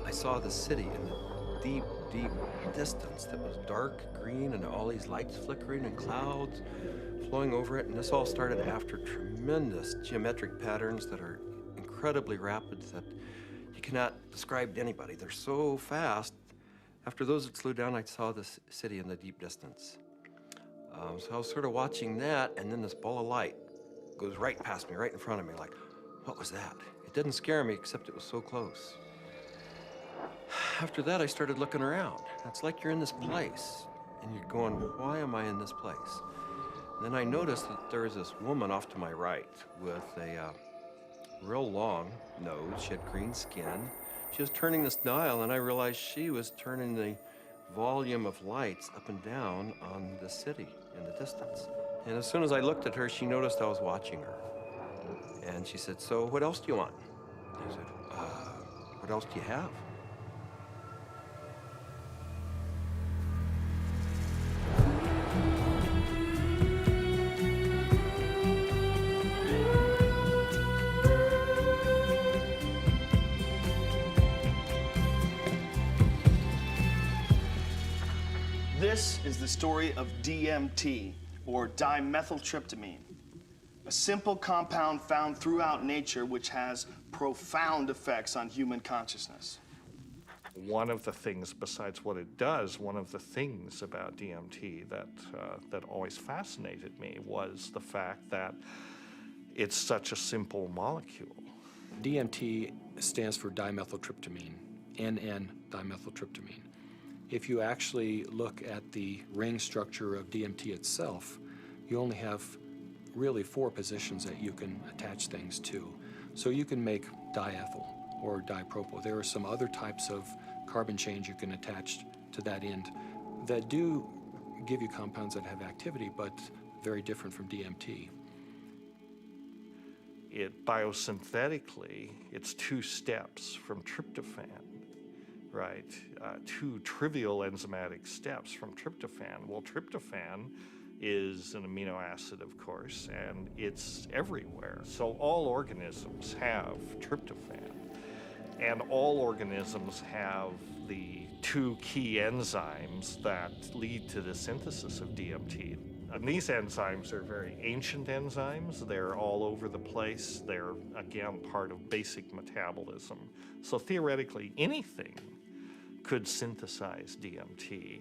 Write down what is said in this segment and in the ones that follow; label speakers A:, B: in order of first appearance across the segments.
A: I saw the city in the deep, deep distance that was dark green and all these lights flickering and clouds flowing over it. And this all started after tremendous geometric patterns that are incredibly rapid that you cannot describe to anybody. They're so fast. After those had slowed down, I saw this city in the deep distance. So I was sort of watching that, and then this ball of light goes right past me, right in front of me, like, what was that? It didn't scare me, except it was so close. After that, I started looking around. It's like you're in this place, and you're going, why am I in this place? And then I noticed that there was this woman off to my right with a real long nose. She had green skin. She was turning this dial, and I realized she was turning the volume of lights up and down on the city in the distance. And as soon as I looked at her, she noticed I was watching her. And she said, so what else do you want? I said, what else do you have?
B: This is the story of DMT, or dimethyltryptamine, a simple compound found throughout nature which has profound effects on human consciousness.
C: One of the things, besides what it does, one of the things about DMT that always fascinated me was the fact that it's such a simple molecule.
D: DMT stands for dimethyltryptamine, NN dimethyltryptamine. If you actually look at the ring structure of DMT itself, you only have really 4 positions that you can attach things to. So you can make diethyl or dipropyl. There are some other types of carbon chains you can attach to that end that do give you compounds that have activity, but very different from DMT.
C: It biosynthetically, it's 2 steps from tryptophan, right? 2 trivial enzymatic steps from tryptophan. Well, tryptophan is an amino acid, of course, and it's everywhere. So all organisms have tryptophan, and all organisms have the 2 key enzymes that lead to the synthesis of DMT. And these enzymes are very ancient enzymes. They're all over the place. They're, again, part of basic metabolism. So theoretically, anything could synthesize DMT.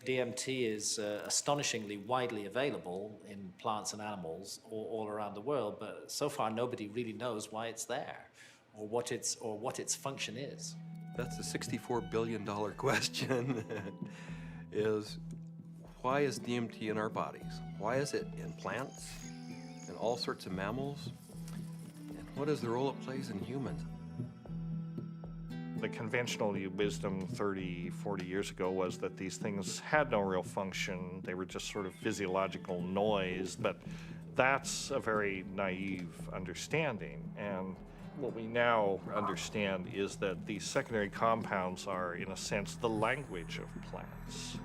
E: DMT is astonishingly widely available in plants and animals all around the world, but so far nobody really knows why it's there or what its function is.
A: That's the $64 billion question, is why is DMT in our bodies? Why is it in plants, in all sorts of mammals? And what is the role it plays in humans?
C: The conventional wisdom 30, 40 years ago was that these things had no real function. They were just sort of physiological noise, but that's a very naive understanding. And what we now understand is that these secondary compounds are, in a sense, the language of plants.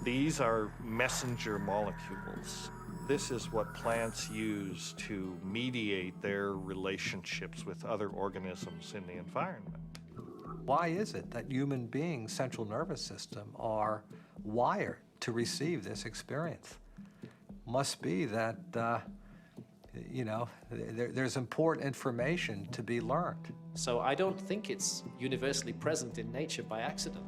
C: These are messenger molecules. This is what plants use to mediate their relationships with other organisms in the environment.
F: Why is it that human beings' central nervous system are wired to receive this experience? Must be that, there's important information to be learned.
E: So I don't think it's universally present in nature by accident.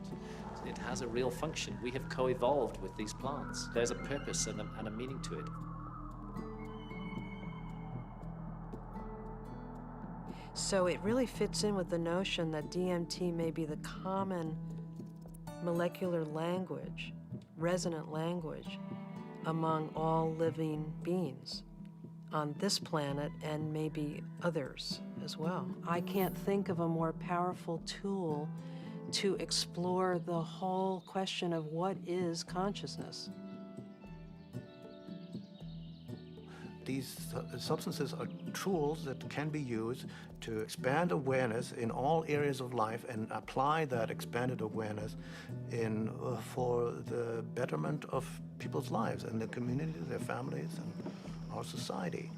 E: It has a real function. We have co-evolved with these plants. There's a purpose and a meaning to it.
G: So it really fits in with the notion that DMT may be the common molecular language, resonant language, among all living beings on this planet and maybe others as well. I can't think of a more powerful tool to explore the whole question of what is consciousness.
H: these substances are tools that can be used to expand awareness in all areas of life and apply that expanded awareness for the betterment of people's lives and their communities, their families, and our society.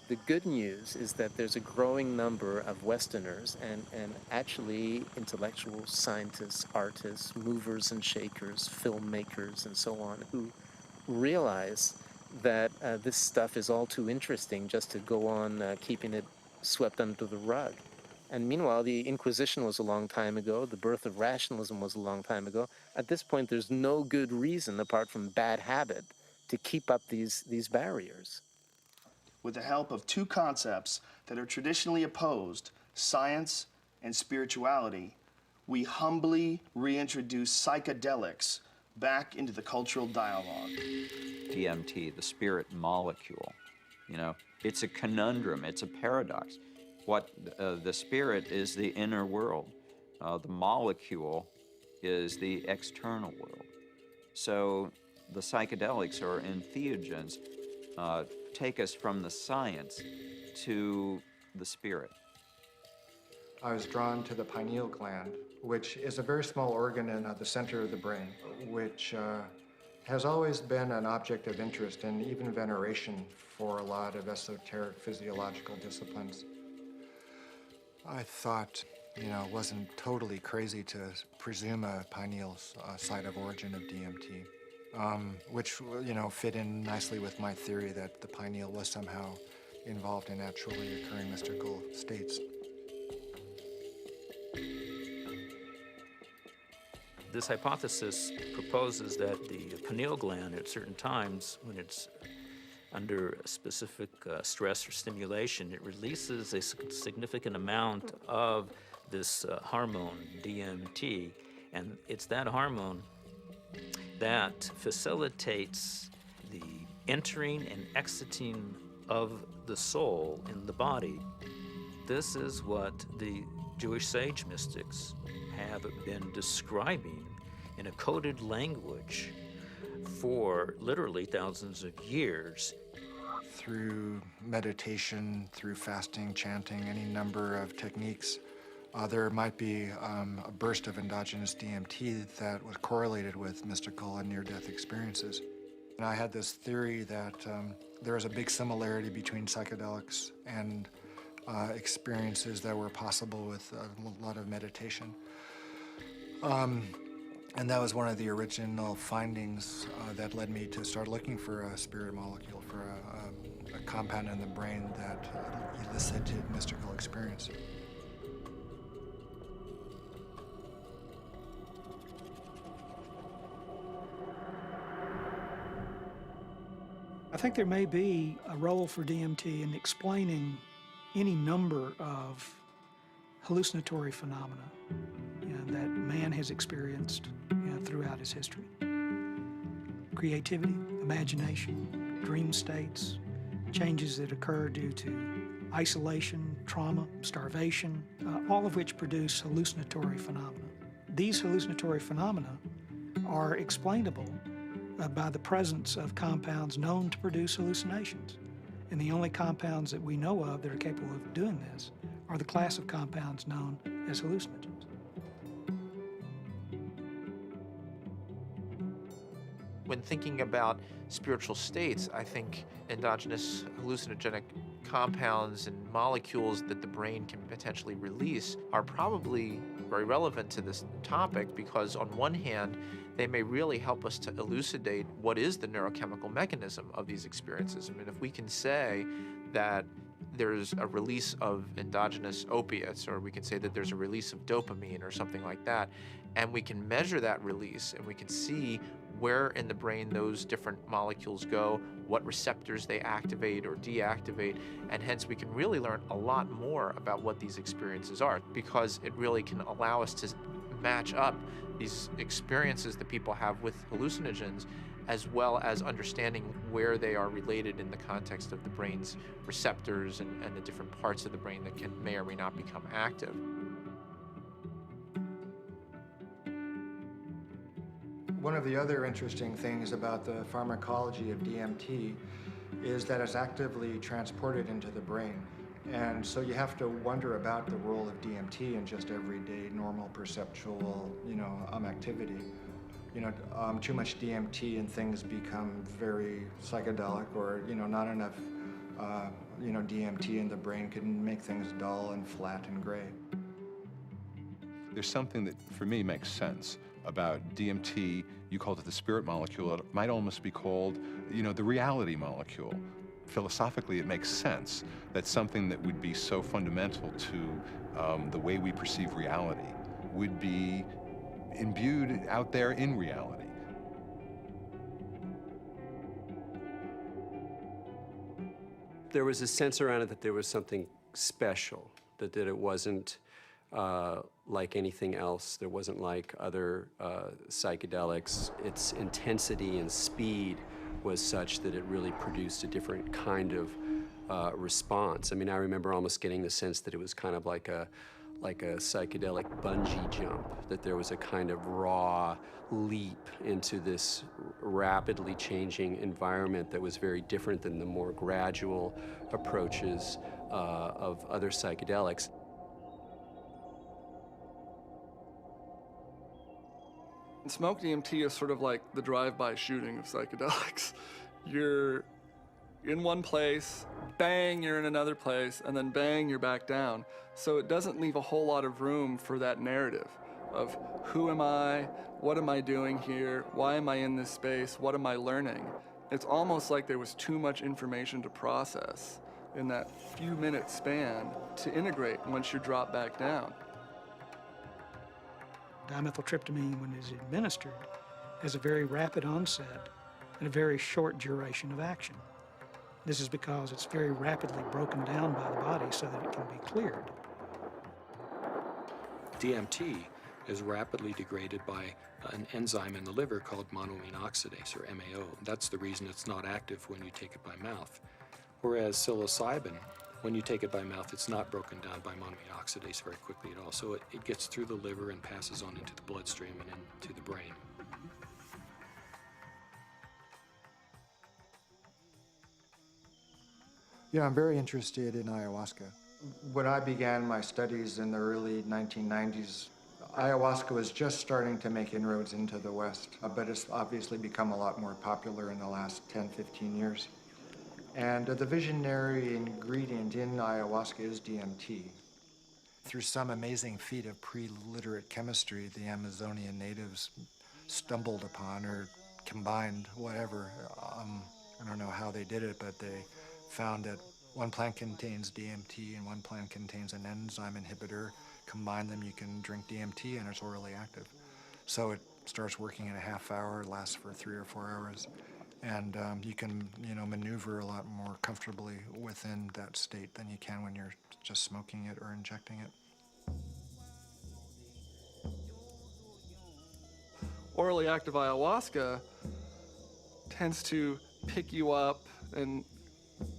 I: The good news is that there's a growing number of Westerners and actually intellectuals, scientists, artists, movers and shakers, filmmakers, and so on, who realize that this stuff is all too interesting just to go on keeping it swept under the rug. And meanwhile, the Inquisition was a long time ago, the birth of rationalism was a long time ago. At this point, there's no good reason, apart from bad habit, to keep up these barriers.
B: With the help of two concepts that are traditionally opposed, science and spirituality, we humbly reintroduce psychedelics back into the cultural dialogue.
J: DMT, the spirit molecule, you know, it's a conundrum, it's a paradox. What the spirit is the inner world. The molecule is the external world. So the psychedelics or entheogens take us from the science to the spirit.
K: I was drawn to the pineal gland, which is a very small organ in the center of the brain, which has always been an object of interest and even veneration for a lot of esoteric physiological disciplines. I thought, you know, it wasn't totally crazy to presume a pineal site of origin of DMT. Which, you know, fit in nicely with my theory that the pineal was somehow involved in naturally occurring mystical states.
L: This hypothesis proposes that the pineal gland at certain times, when it's under a specific stress or stimulation, it releases a significant amount of this hormone, DMT, and it's that hormone that facilitates the entering and exiting of the soul in the body. This is what the Jewish sage mystics have been describing in a coded language for literally thousands of years.
K: Through meditation, through fasting, chanting, any number of techniques, there might be a burst of endogenous DMT that was correlated with mystical and near-death experiences. And I had this theory that there was a big similarity between psychedelics and experiences that were possible with a lot of meditation. And that was one of the original findings that led me to start looking for a spirit molecule, for a compound in the brain that elicited mystical experience.
M: I think there may be a role for DMT in explaining any number of hallucinatory phenomena that man has experienced throughout his history. Creativity, imagination, dream states, changes that occur due to isolation, trauma, starvation, all of which produce hallucinatory phenomena. These hallucinatory phenomena are explainable by the presence of compounds known to produce hallucinations. And the only compounds that we know of that are capable of doing this are the class of compounds known as hallucinogens.
N: When thinking about spiritual states, I think endogenous hallucinogenic compounds and molecules that the brain can potentially release are probably very relevant to this topic, because on one hand, they may really help us to elucidate what is the neurochemical mechanism of these experiences. I mean, if we can say that there's a release of endogenous opiates, or we can say that there's a release of dopamine or something like that, and we can measure that release and we can see where in the brain those different molecules go, what receptors they activate or deactivate, and hence we can really learn a lot more about what these experiences are, because it really can allow us to match up these experiences that people have with hallucinogens, as well as understanding where they are related in the context of the brain's receptors and the different parts of the brain that may or may not become active.
K: One of the other interesting things about the pharmacology of DMT is that it's actively transported into the brain. And so you have to wonder about the role of DMT in just everyday normal perceptual, activity. Too much DMT and things become very psychedelic, or, not enough, DMT in the brain can make things dull and flat and gray.
O: There's something that, for me, makes sense about DMT. You called it the spirit molecule. It might almost be called, the reality molecule. Philosophically, it makes sense that something that would be so fundamental to the way we perceive reality would be imbued out there in reality.
P: There was a sense around it that there was something special, that it wasn't like anything else. There wasn't like other psychedelics. Its intensity and speed was such that it really produced a different kind of response. I mean, I remember almost getting the sense that it was kind of like a psychedelic bungee jump, that there was a kind of raw leap into this rapidly changing environment that was very different than the more gradual approaches of other psychedelics.
Q: Smoke DMT is sort of like the drive-by shooting of psychedelics. You're in one place, bang, you're in another place, and then bang, you're back down. So it doesn't leave a whole lot of room for that narrative of who am I, what am I doing here, why am I in this space, what am I learning? It's almost like there was too much information to process in that few-minute span to integrate once you drop back down.
M: Dimethyltryptamine, when it is administered, has a very rapid onset and a very short duration of action. This is because it's very rapidly broken down by the body so that it can be cleared.
D: DMT is rapidly degraded by an enzyme in the liver called monoamine oxidase, or MAO. That's the reason it's not active when you take it by mouth. Whereas psilocybin, when you take it by mouth, it's not broken down by monoamine oxidase very quickly at all. So it gets through the liver and passes on into the bloodstream and into the brain.
K: Yeah, I'm very interested in ayahuasca. When I began my studies in the early 1990s, ayahuasca was just starting to make inroads into the West, but it's obviously become a lot more popular in the last 10, 15 years. And the visionary ingredient in ayahuasca is DMT. Through some amazing feat of pre-literate chemistry, the Amazonian natives stumbled upon or combined whatever. I don't know how they did it, but they found that one plant contains DMT and one plant contains an enzyme inhibitor. Combine them, you can drink DMT and it's orally active. So it starts working in a half hour, lasts for 3 or 4 hours. And you can, maneuver a lot more comfortably within that state than you can when you're just smoking it or injecting it.
Q: Orally active ayahuasca tends to pick you up and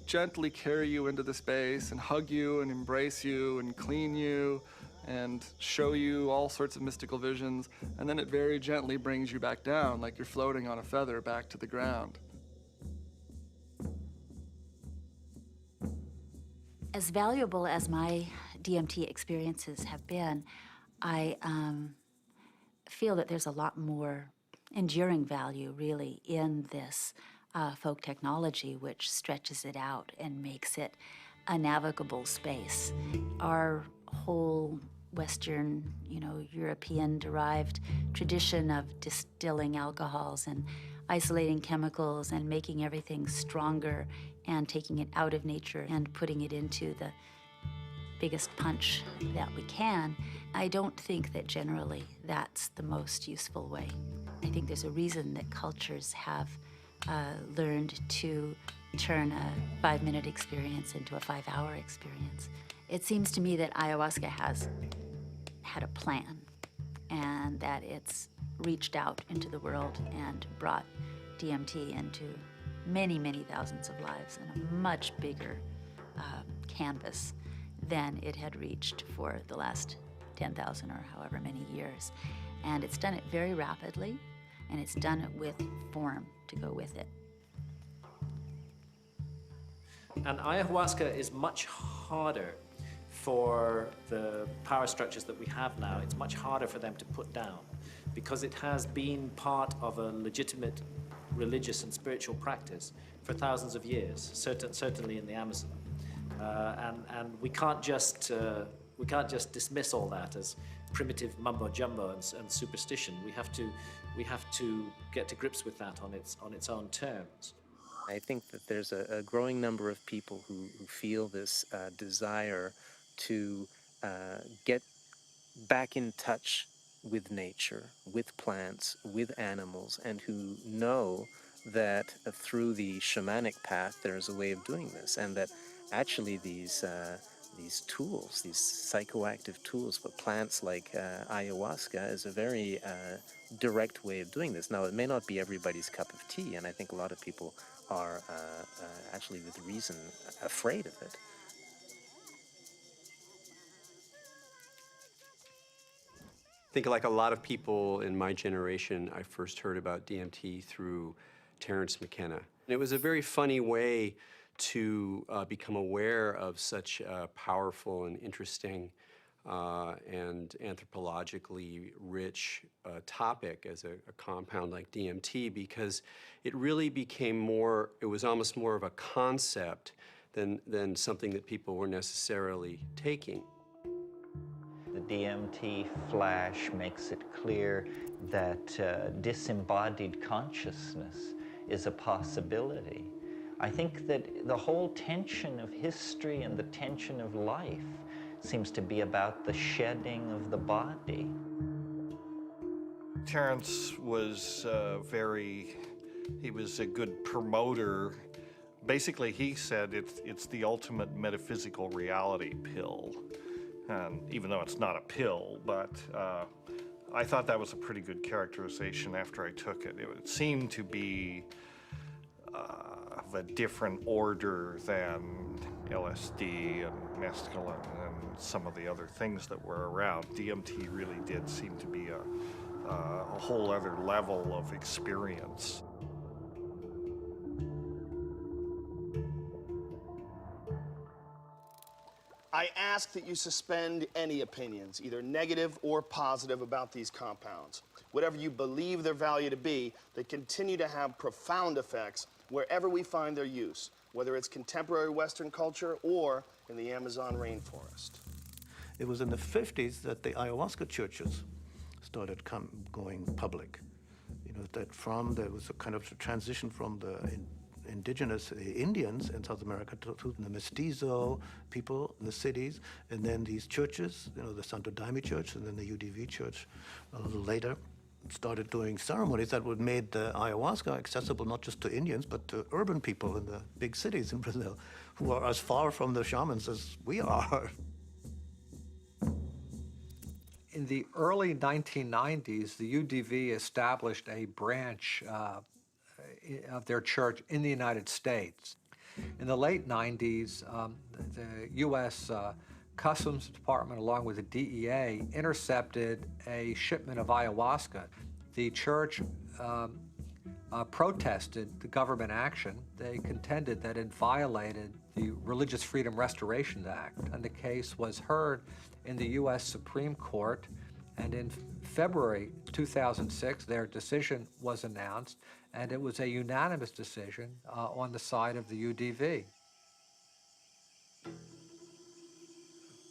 Q: gently carry you into the space and hug you and embrace you and clean you and show you all sorts of mystical visions, and then it very gently brings you back down like you're floating on a feather back to the ground.
R: As valuable as my DMT experiences have been, I feel that there's a lot more enduring value, really, in this folk technology, which stretches it out and makes it a navigable space. Our whole Western, European-derived tradition of distilling alcohols and isolating chemicals and making everything stronger and taking it out of nature and putting it into the biggest punch that we can, I don't think that generally that's the most useful way. I think there's a reason that cultures have learned to turn a 5-minute experience into a 5-hour experience. It seems to me that ayahuasca has had a plan and that it's reached out into the world and brought DMT into many, many thousands of lives in a much bigger canvas than it had reached for the last 10,000 or however many years. And it's done it very rapidly and it's done it with form to go with it.
E: And ayahuasca is much harder for the power structures that we have now. It's much harder for them to put down because it has been part of a legitimate religious and spiritual practice for thousands of years, certainly in the Amazon. And we can't just dismiss all that as primitive mumbo jumbo and superstition. We have to get to grips with that on its own terms.
I: I think that there's a growing number of people who feel this desire to get back in touch with nature, with plants, with animals, and who know that through the shamanic path there's a way of doing this, and that actually these tools, these psychoactive tools for plants like ayahuasca is a very direct way of doing this. Now, it may not be everybody's cup of tea, and I think a lot of people are actually with reason afraid of it.
P: I think like a lot of people in my generation, I first heard about DMT through Terence McKenna. It was a very funny way to become aware of such a powerful and interesting and anthropologically rich topic as a compound like DMT, because it really became more, it was almost more of a concept than something that people were necessarily taking.
J: The DMT flash makes it clear that disembodied consciousness is a possibility. I think that the whole tension of history and the tension of life seems to be about the shedding of the body.
C: Terence was he was a good promoter. Basically, he said it's the ultimate metaphysical reality pill. And even though it's not a pill, but I thought that was a pretty good characterization after I took it. It seemed to be of a different order than LSD and mescaline and some of the other things that were around. DMT really did seem to be a whole other level of experience.
B: I ask that you suspend any opinions, either negative or positive, about these compounds. Whatever you believe their value to be, they continue to have profound effects wherever we find their use, whether it's contemporary Western culture or in the Amazon rainforest.
H: It was in the 50s that the ayahuasca churches started going public. You know, there was a kind of a transition from the indigenous Indians in South America to the mestizo people in the cities, and then these churches, you know, the Santo Daime Church and then the UDV Church a little later, started doing ceremonies that would made the ayahuasca accessible not just to Indians, but to urban people in the big cities in Brazil, who are as far from the shamans as we are.
F: In the early 1990s, the UDV established a branch of their church in the United States. In the late 90s, the U.S. Customs Department, along with the DEA, intercepted a shipment of ayahuasca. The church protested the government action. They contended that it violated the Religious Freedom Restoration Act, and the case was heard in the U.S. Supreme Court. And in February 2006, their decision was announced, and it was a unanimous decision on the side of the UDV.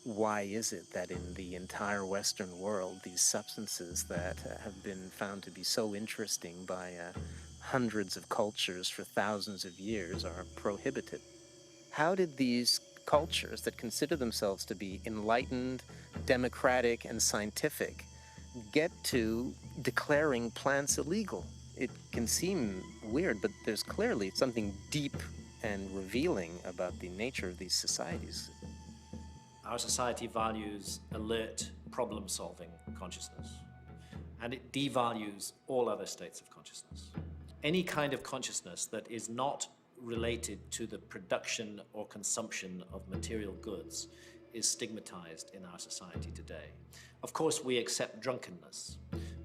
I: Why is it that in the entire Western world, these substances that have been found to be so interesting by hundreds of cultures for thousands of years are prohibited? How did these cultures that consider themselves to be enlightened, democratic, and scientific get to declaring plants illegal? It can seem weird, but there's clearly something deep and revealing about the nature of these societies.
E: Our society values alert, problem-solving consciousness, and it devalues all other states of consciousness. Any kind of consciousness that is not related to the production or consumption of material goods is stigmatized in our society today. Of course, we accept drunkenness.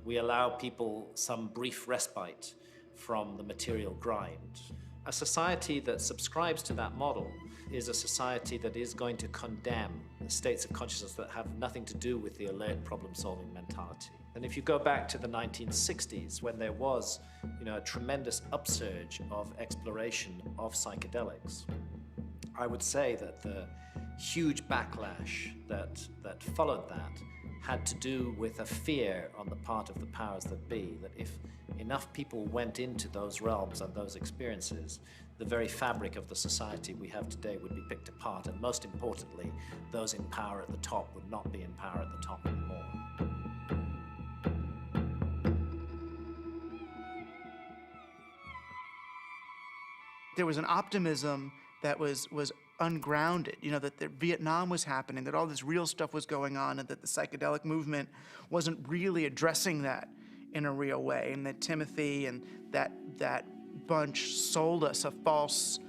E: We allow people some brief respite from the material grind. A society that subscribes to that model is a society that is going to condemn states of consciousness that have nothing to do with the alert problem-solving mentality. And if you go back to the 1960s, when there was, a tremendous upsurge of exploration of psychedelics, I would say that the huge backlash that followed that had to do with a fear on the part of the powers that be, that if enough people went into those realms and those experiences, the very fabric of the society we have today would be picked apart, and most importantly, those in power at the top would not be in power at the top anymore.
S: There was an optimism that was ungrounded, that Vietnam was happening, that all this real stuff was going on, and that the psychedelic movement wasn't really addressing that in a real way, and that Timothy and that bunch sold us a false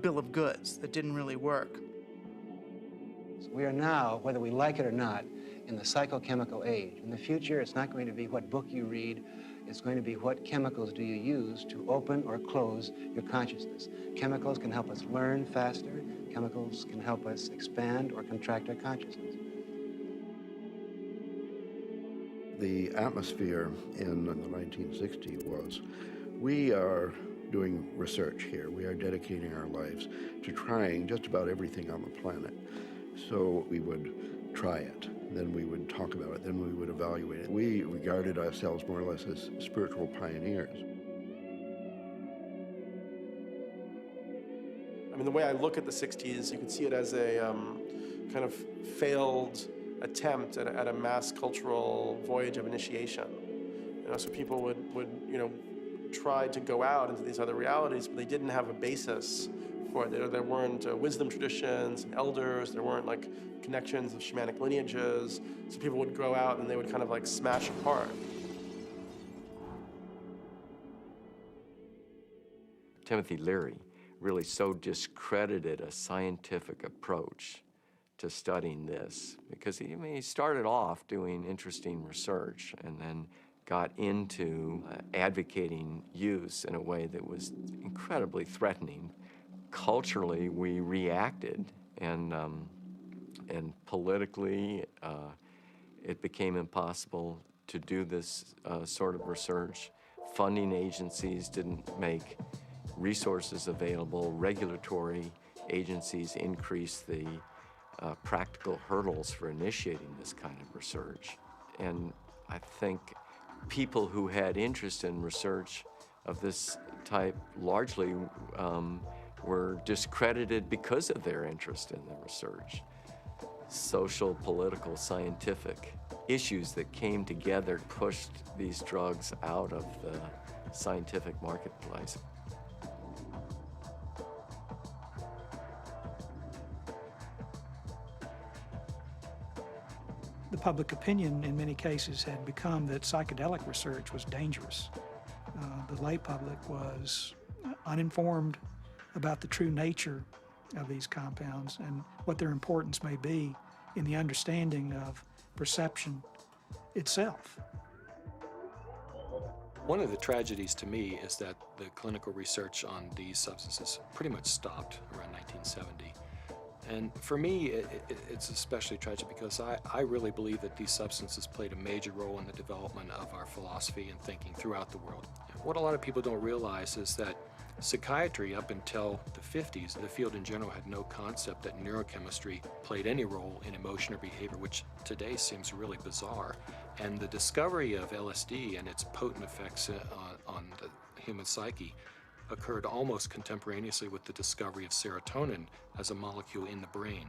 S: bill of goods that didn't really work.
T: We are now, whether we like it or not, in the psychochemical age. In the future, it's not going to be what book you read, it's going to be what chemicals do you use to open or close your consciousness. Chemicals can help us learn faster. Chemicals can help us expand or contract our consciousness.
U: The atmosphere in the 1960s was, we are doing research here. We are dedicating our lives to trying just about everything on the planet. So we would try it, then we would talk about it, then we would evaluate it. We regarded ourselves more or less as spiritual pioneers.
V: I mean, the way I look at the 60s, you can see it as a kind of failed attempt at a mass cultural voyage of initiation. So people would try to go out into these other realities, but they didn't have a basis for it. There weren't wisdom traditions and elders. There weren't like connections of shamanic lineages. So people would go out and they would kind of like smash apart.
W: Timothy Leary really so discredited a scientific approach to studying this, because he started off doing interesting research and then got into advocating use in a way that was incredibly threatening. Culturally, we reacted, and politically, it became impossible to do this sort of research. Funding agencies didn't make resources available. Regulatory agencies increased the practical hurdles for initiating this kind of research. And I think people who had interest in research of this type largely were discredited because of their interest in the research. Social, political, scientific issues that came together pushed these drugs out of the scientific marketplace.
M: The public opinion in many cases had become that psychedelic research was dangerous. The lay public was uninformed about the true nature of these compounds and what their importance may be in the understanding of perception itself.
D: One of the tragedies to me is that the clinical research on these substances pretty much stopped around 1970. And for me, it's especially tragic because I really believe that these substances played a major role in the development of our philosophy and thinking throughout the world. What a lot of people don't realize is that psychiatry, up until the 50s, the field in general had no concept that neurochemistry played any role in emotion or behavior, which today seems really bizarre. And the discovery of LSD and its potent effects on the human psyche occurred almost contemporaneously with the discovery of serotonin as a molecule in the brain.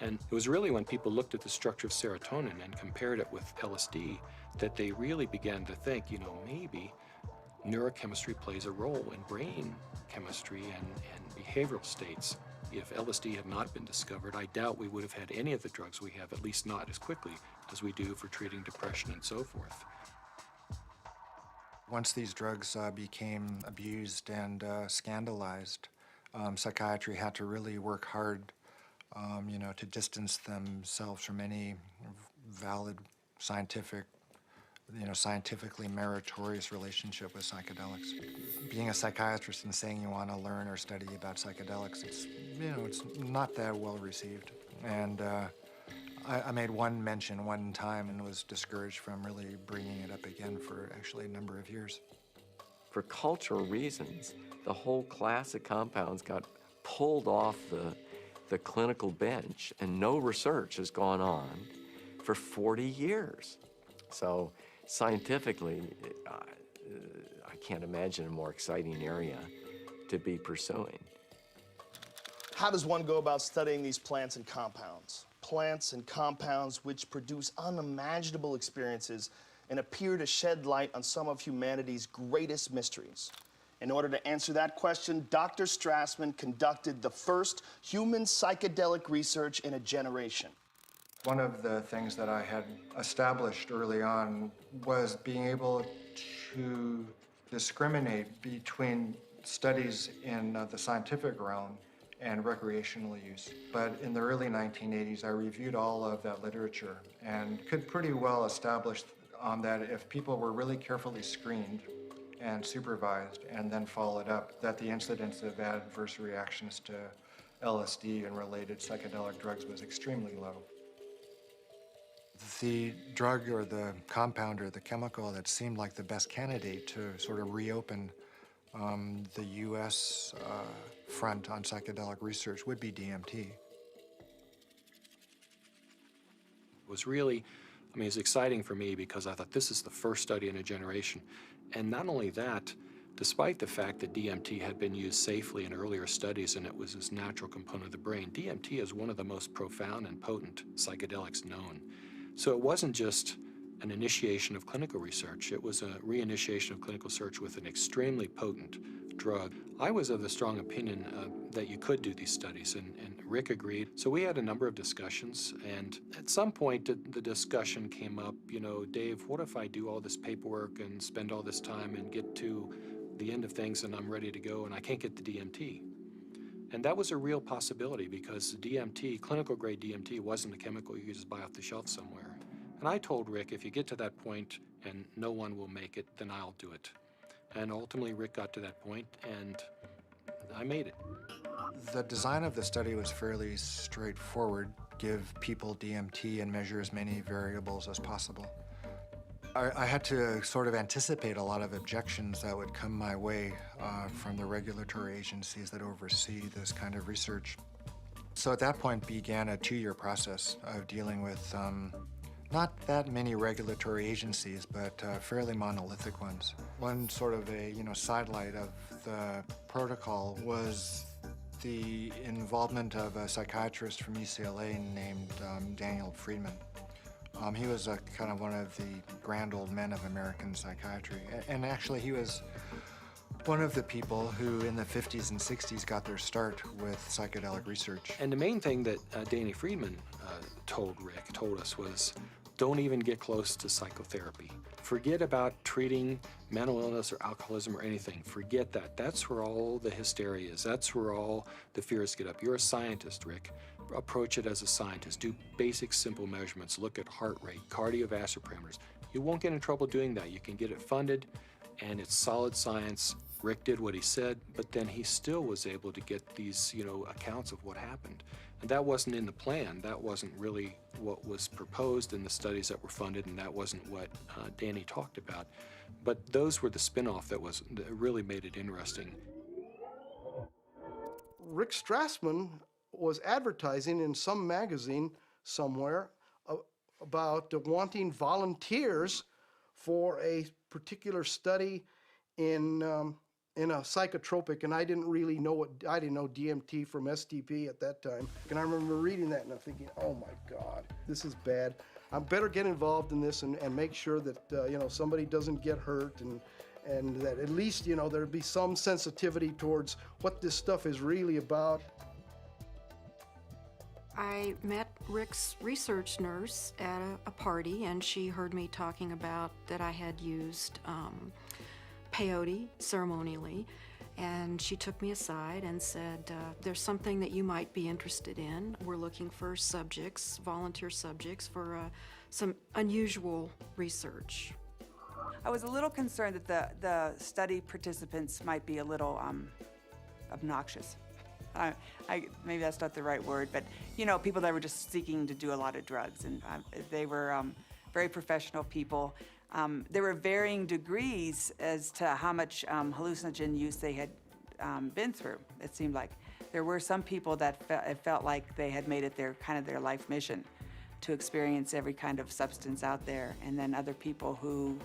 D: And it was really when people looked at the structure of serotonin and compared it with LSD that they really began to think, maybe neurochemistry plays a role in brain chemistry and behavioral states. If LSD had not been discovered, I doubt we would have had any of the drugs we have, at least not as quickly as we do for treating depression and so forth.
K: Once these drugs became abused and scandalized, psychiatry had to really work hard, to distance themselves from any valid scientific scientifically meritorious relationship with psychedelics. Being a psychiatrist and saying you want to learn or study about psychedelics, it's not that well received. And I made one mention one time and was discouraged from really bringing it up again for actually a number of years.
W: For cultural reasons, the whole class of compounds got pulled off the clinical bench, and no research has gone on for 40 years. So scientifically, I can't imagine a more exciting area to be pursuing.
B: How does one go about studying these plants and compounds? Plants and compounds which produce unimaginable experiences and appear to shed light on some of humanity's greatest mysteries. In order to answer that question, Dr. Strassman conducted the first human psychedelic research in a generation.
K: One of the things that I had established early on was being able to discriminate between studies in the scientific realm and recreational use. But in the early 1980s, I reviewed all of that literature and could pretty well establish that if people were really carefully screened and supervised and then followed up, that the incidence of adverse reactions to LSD and related psychedelic drugs was extremely low. The drug or the compound or the chemical that seemed like the best candidate to sort of reopen the U.S. Front on psychedelic research would be DMT.
D: It was really, it was exciting for me because I thought this is the first study in a generation. And not only that, despite the fact that DMT had been used safely in earlier studies and it was this natural component of the brain, DMT is one of the most profound and potent psychedelics known. So it wasn't just an initiation of clinical research, it was a reinitiation of clinical research with an extremely potent drug. I was of the strong opinion that you could do these studies, and Rick agreed. So we had a number of discussions, and at some point the discussion came up, Dave, what if I do all this paperwork and spend all this time and get to the end of things and I'm ready to go and I can't get the DMT? And that was a real possibility because DMT, clinical grade DMT, wasn't a chemical you could just buy off the shelf somewhere. And I told Rick, if you get to that point and no one will make it, then I'll do it. And ultimately, Rick got to that point, and I made it.
K: The design of the study was fairly straightforward. Give people DMT and measure as many variables as possible. I had to sort of anticipate a lot of objections that would come my way from the regulatory agencies that oversee this kind of research. So at that point began a 2-year process of dealing with not that many regulatory agencies, but fairly monolithic ones. One sort of a sidelight of the protocol was the involvement of a psychiatrist from UCLA named Daniel Friedman. He was kind of one of the grand old men of American psychiatry, and actually he was one of the people who in the 50s and 60s got their start with psychedelic research.
D: And the main thing that Danny Friedman told us was, don't even get close to psychotherapy. Forget about treating mental illness or alcoholism or anything. Forget that. That's where all the hysteria is. That's where all the fears get up. You're a scientist, Rick. Approach it as a scientist. Do basic, simple measurements. Look at heart rate, cardiovascular parameters. You won't get in trouble doing that. You can get it funded, and it's solid science. Rick did what he said, but then he still was able to get these, accounts of what happened. And that wasn't in the plan. That wasn't really what was proposed in the studies that were funded, and that wasn't what Danny talked about. But those were the spin-off that really made it interesting.
A: Rick Strassman was advertising in some magazine somewhere about wanting volunteers for a particular study in a psychotropic, and I didn't really know I didn't know DMT from STP at that time. And I remember reading that and I'm thinking, oh my God, this is bad. I better get involved in this and make sure that somebody doesn't get hurt, and that at least there'd be some sensitivity towards what this stuff is really about.
G: I met Rick's research nurse at a party, and she heard me talking about that I had used peyote ceremonially, and she took me aside and said, there's something that you might be interested in. We're looking for subjects, volunteer subjects, for some unusual research.
L: I was a little concerned that the study participants might be a little obnoxious. Maybe that's not the right word, but you know, people that were just seeking to do a lot of drugs, and they were very professional people. There were varying degrees as to how much hallucinogen use they had been through. It seemed like there were some people that it felt like they had made it their life mission to experience every kind of substance out there, and then other people who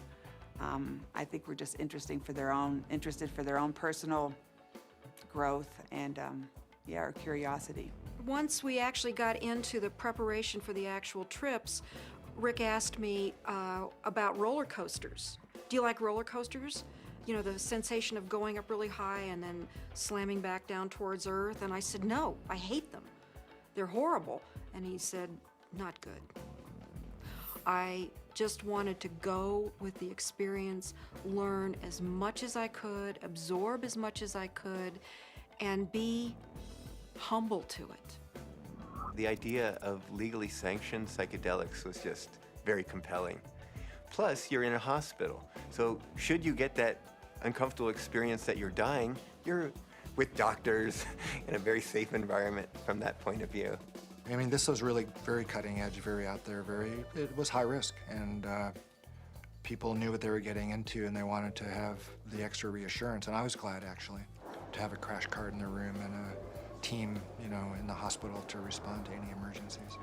L: I think were just interested for their own personal growth and or curiosity.
G: Once we actually got into the preparation for the actual trips, Rick asked me about roller coasters. Do you like roller coasters? You know, the sensation of going up really high and then slamming back down towards Earth. And I said, no, I hate them. They're horrible. And he said, not good. I just wanted to go with the experience, learn as much as I could, absorb as much as I could, and be humble to it.
N: The idea of legally sanctioned psychedelics was just very compelling. Plus, you're in a hospital, so should you get that uncomfortable experience that you're dying, you're with doctors in a very safe environment from that point of view.
K: I mean, this was really very cutting edge, very out there, it was high risk, and people knew what they were getting into, and they wanted to have the extra reassurance, and I was glad, actually, to have a crash cart in their room and a team, you know, in the hospital to respond to any emergencies.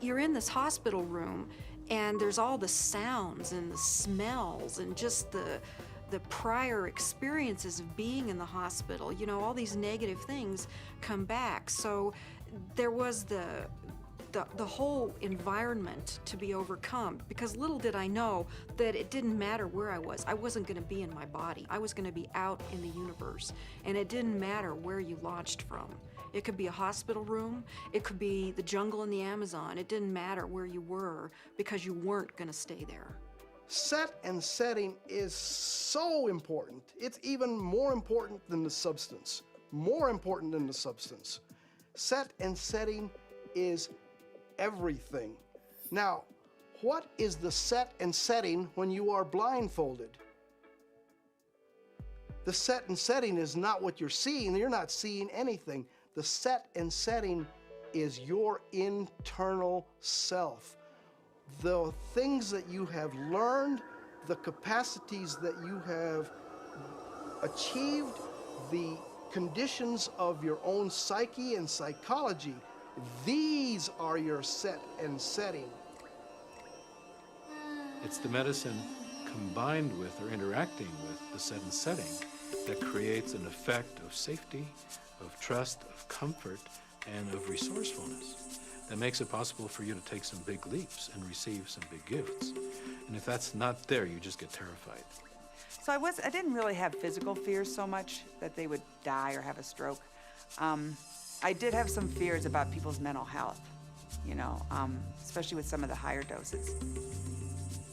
G: You're in this hospital room, and there's all the sounds and the smells and just the prior experiences of being in the hospital. You know, all these negative things come back. So there was the whole environment to be overcome, because little did I know that it didn't matter where I was. I wasn't going to be in my body. I was going to be out in the universe, and it didn't matter where you launched from. It could be a hospital room, it could be the jungle in the Amazon. It didn't matter where you were, because you weren't going to stay there.
A: Set and setting is so important. It's even more important than the substance. More important than the substance. Set and setting is everything. Now, what is the set and setting when you are blindfolded? The set and setting is not what you're seeing. You're not seeing anything. The set and setting is your internal self. The things that you have learned, the capacities that you have achieved, the conditions of your own psyche and psychology, these are your set and setting.
D: It's the medicine combined with or interacting with the set and setting that creates an effect of safety, of trust, of comfort, and of resourcefulness that makes it possible for you to take some big leaps and receive some big gifts. And if that's not there, you just get terrified.
L: So I didn't really have physical fears so much that they would die or have a stroke. I did have some fears about people's mental health, you know, especially with some of the higher doses.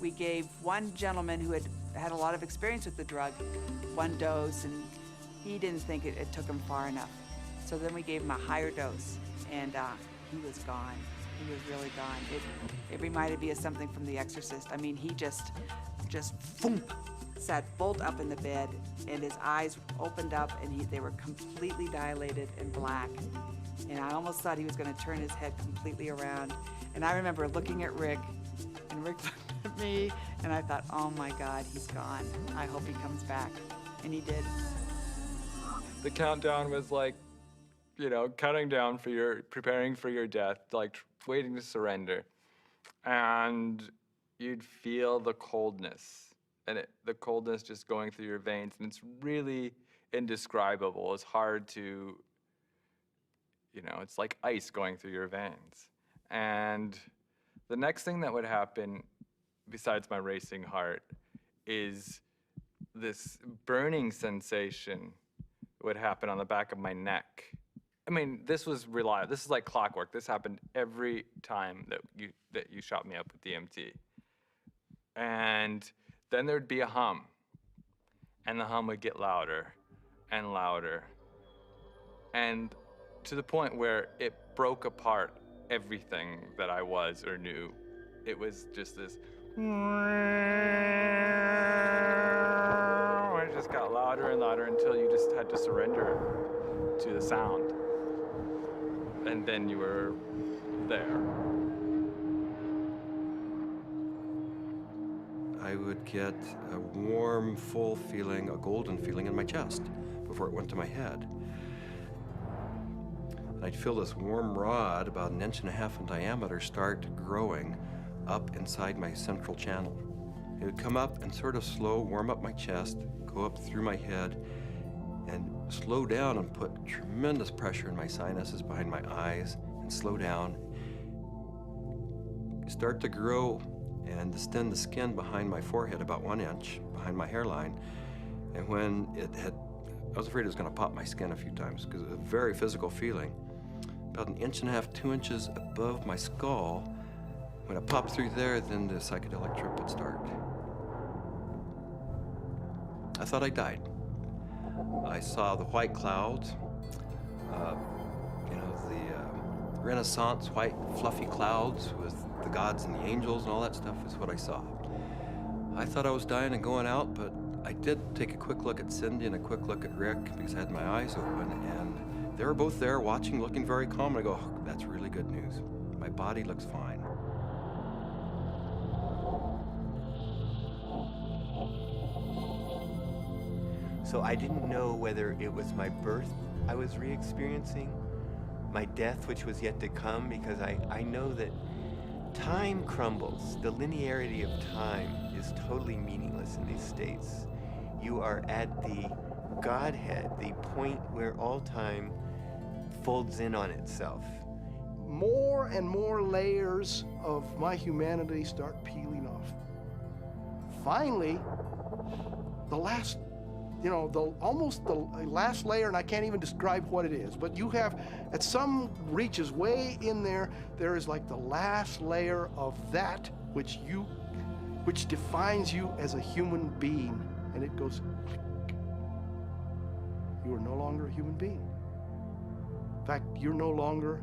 L: We gave one gentleman who had a lot of experience with the drug one dose, and he didn't think it took him far enough. So then we gave him a higher dose, and he was gone. He was really gone. It reminded me of something from The Exorcist. I mean, he just boom, sat bolt up in the bed, and his eyes opened up, and they were completely dilated and black. And I almost thought he was going to turn his head completely around. And I remember looking at Rick, and Rick looked at me, and I thought, oh my God, he's gone. I hope he comes back. And he did.
O: The countdown was like, you know, counting down for preparing for your death, like waiting to surrender. And you'd feel the coldness, and the coldness just going through your veins, and it's really indescribable. It's hard to, you know, it's like ice going through your veins. And the next thing that would happen, besides my racing heart, is this burning sensation would happen on the back of my neck. I mean, this was reliable. This is like clockwork. This happened every time that you shot me up with DMT. And then there'd be a hum, and the hum would get louder and louder, and to the point where it broke apart everything that I was or knew it was just this. It just got louder and louder until you just had to surrender to the sound. And then you were there.
P: I would get a warm, full feeling, a golden feeling in my chest before it went to my head. I'd feel this warm rod, about 1.5 inches in diameter, start growing up inside my central channel. It would come up and sort of slow, warm up my chest, go up through my head, and slow down and put tremendous pressure in my sinuses behind my eyes, and slow down. Start to grow and distend the skin behind my forehead about 1 inch, behind my hairline. And when it had, I was afraid it was gonna pop my skin a few times because it was a very physical feeling. About 1.5 inches, 2 inches above my skull, when it popped through there, then the psychedelic trip would start. I thought I died. I saw the white clouds, the Renaissance white fluffy clouds with the gods and the angels and all that stuff is what I saw. I thought I was dying and going out, but I did take a quick look at Cindy and a quick look at Rick because I had my eyes open, and they were both there watching, looking very calm. And I go, oh, that's really good news. My body looks fine.
N: So I didn't know whether it was my birth I was re-experiencing, my death which was yet to come, because I know that time crumbles. The linearity of time is totally meaningless in these states. You are at the Godhead, the point where all time folds in on itself.
A: More and more layers of my humanity start peeling off. Finally, the last, almost the last layer, and I can't even describe what it is, but you have, at some reaches way in there, there is like the last layer of that which defines you as a human being, and it goes click. You are no longer a human being. In fact, you're no longer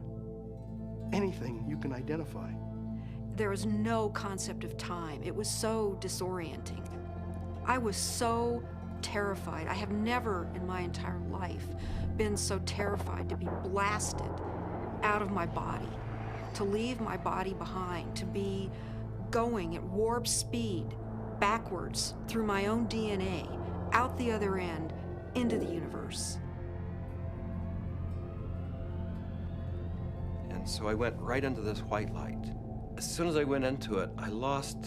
A: anything you can identify.
G: There was no concept of time. It was so disorienting. I was so terrified. I have never in my entire life been so terrified to be blasted out of my body, to leave my body behind, to be going at warp speed backwards through my own DNA, out the other end, into the universe.
P: And so I went right into this white light. As soon as I went into it, I lost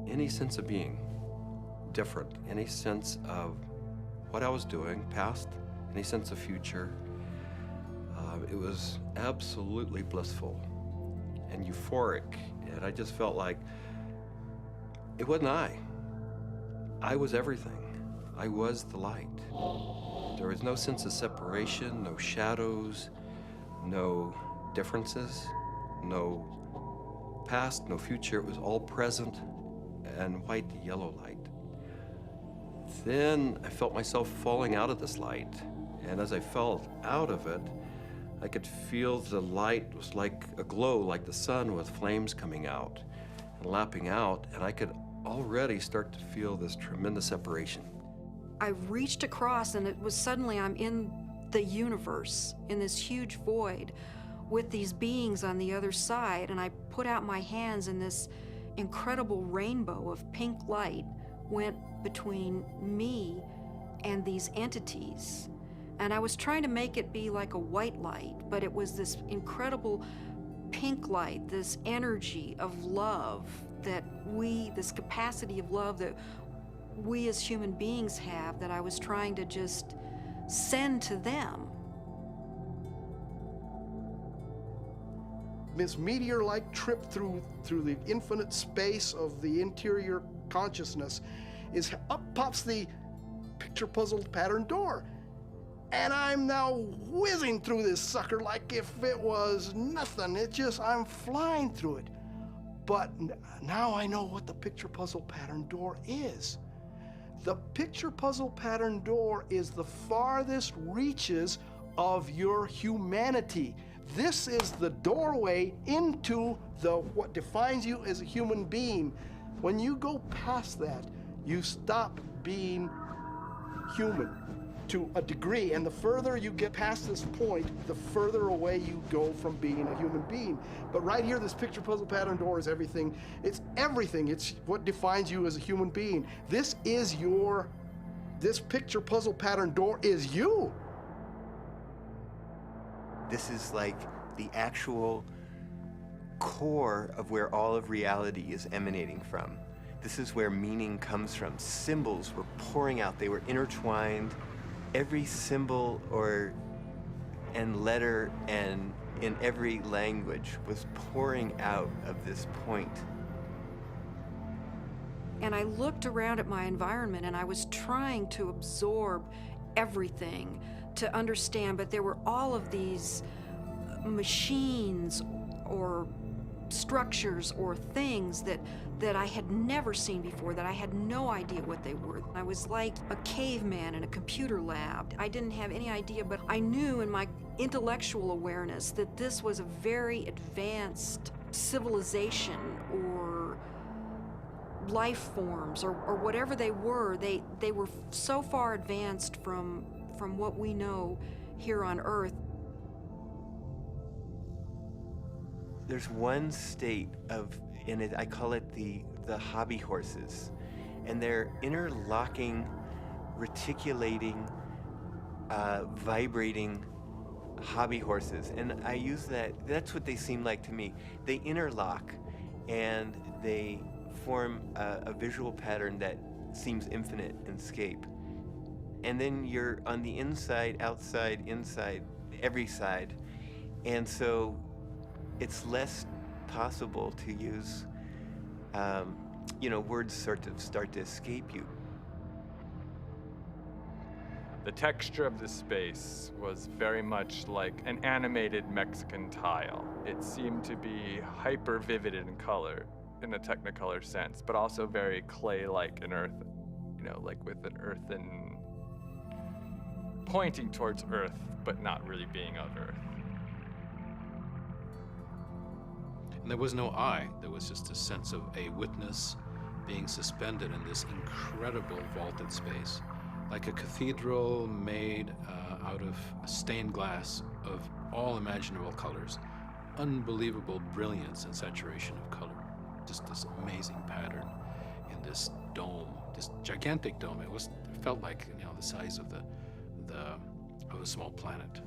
P: any sense of being different, any sense of what I was doing, past, any sense of future. It was absolutely blissful and euphoric, and I just felt like it wasn't I. I was everything. I was the light. There was no sense of separation, no shadows, no differences, no past, no future. It was all present and white yellow light. Then I felt myself falling out of this light, and as I fell out of it, I could feel the light was like a glow, like the sun with flames coming out and lapping out, and I could already start to feel this tremendous separation.
G: I reached across, and it was suddenly I'm in the universe, in this huge void, with these beings on the other side, and I put out my hands, and this incredible rainbow of pink light went between me and these entities. And I was trying to make it be like a white light, but it was this incredible pink light, this energy of love that this capacity of love that we as human beings have, that I was trying to just send to them.
A: This meteor-like trip through the infinite space of the interior consciousness is up pops the picture puzzle pattern door. And I'm now whizzing through this sucker like if it was nothing. I'm flying through it. But now I know what the picture puzzle pattern door is. The picture puzzle pattern door is the farthest reaches of your humanity. This is the doorway into what defines you as a human being. When you go past that, you stop being human to a degree, and the further you get past this point, the further away you go from being a human being. But right here, this picture puzzle pattern door is everything. It's everything. It's what defines you as a human being. This picture puzzle pattern door is you.
N: This is like the actual core of where all of reality is emanating from. This is where meaning comes from. Symbols were pouring out. They were intertwined. Every symbol and letter and in every language was pouring out of this point.
G: And I looked around at my environment and I was trying to absorb everything, to understand, but there were all of these machines or structures or things that I had never seen before, that I had no idea what they were. I was like a caveman in a computer lab. I didn't have any idea, but I knew in my intellectual awareness that this was a very advanced civilization or life forms or whatever they were. They were so far advanced from what we know here on Earth.
N: There's one state in it, I call it the hobby horses, and they're interlocking, reticulating, vibrating hobby horses. And I use that's what they seem like to me. They interlock and they form a visual pattern that seems infinite in scape. And then you're on the inside, outside, inside, every side. And so it's less possible to use, words sort of start to escape you.
O: The texture of the space was very much like an animated Mexican tile. It seemed to be hyper vivid in color, in a Technicolor sense, but also very clay-like and earth, like with an earthen, pointing towards earth, but not really being of earth.
J: And there was no I. There was just a sense of a witness being suspended in this incredible vaulted space, like a cathedral made out of stained glass of all imaginable colors, unbelievable brilliance and saturation of color. Just this amazing pattern in this dome, this gigantic dome. It felt like the size of of a small planet.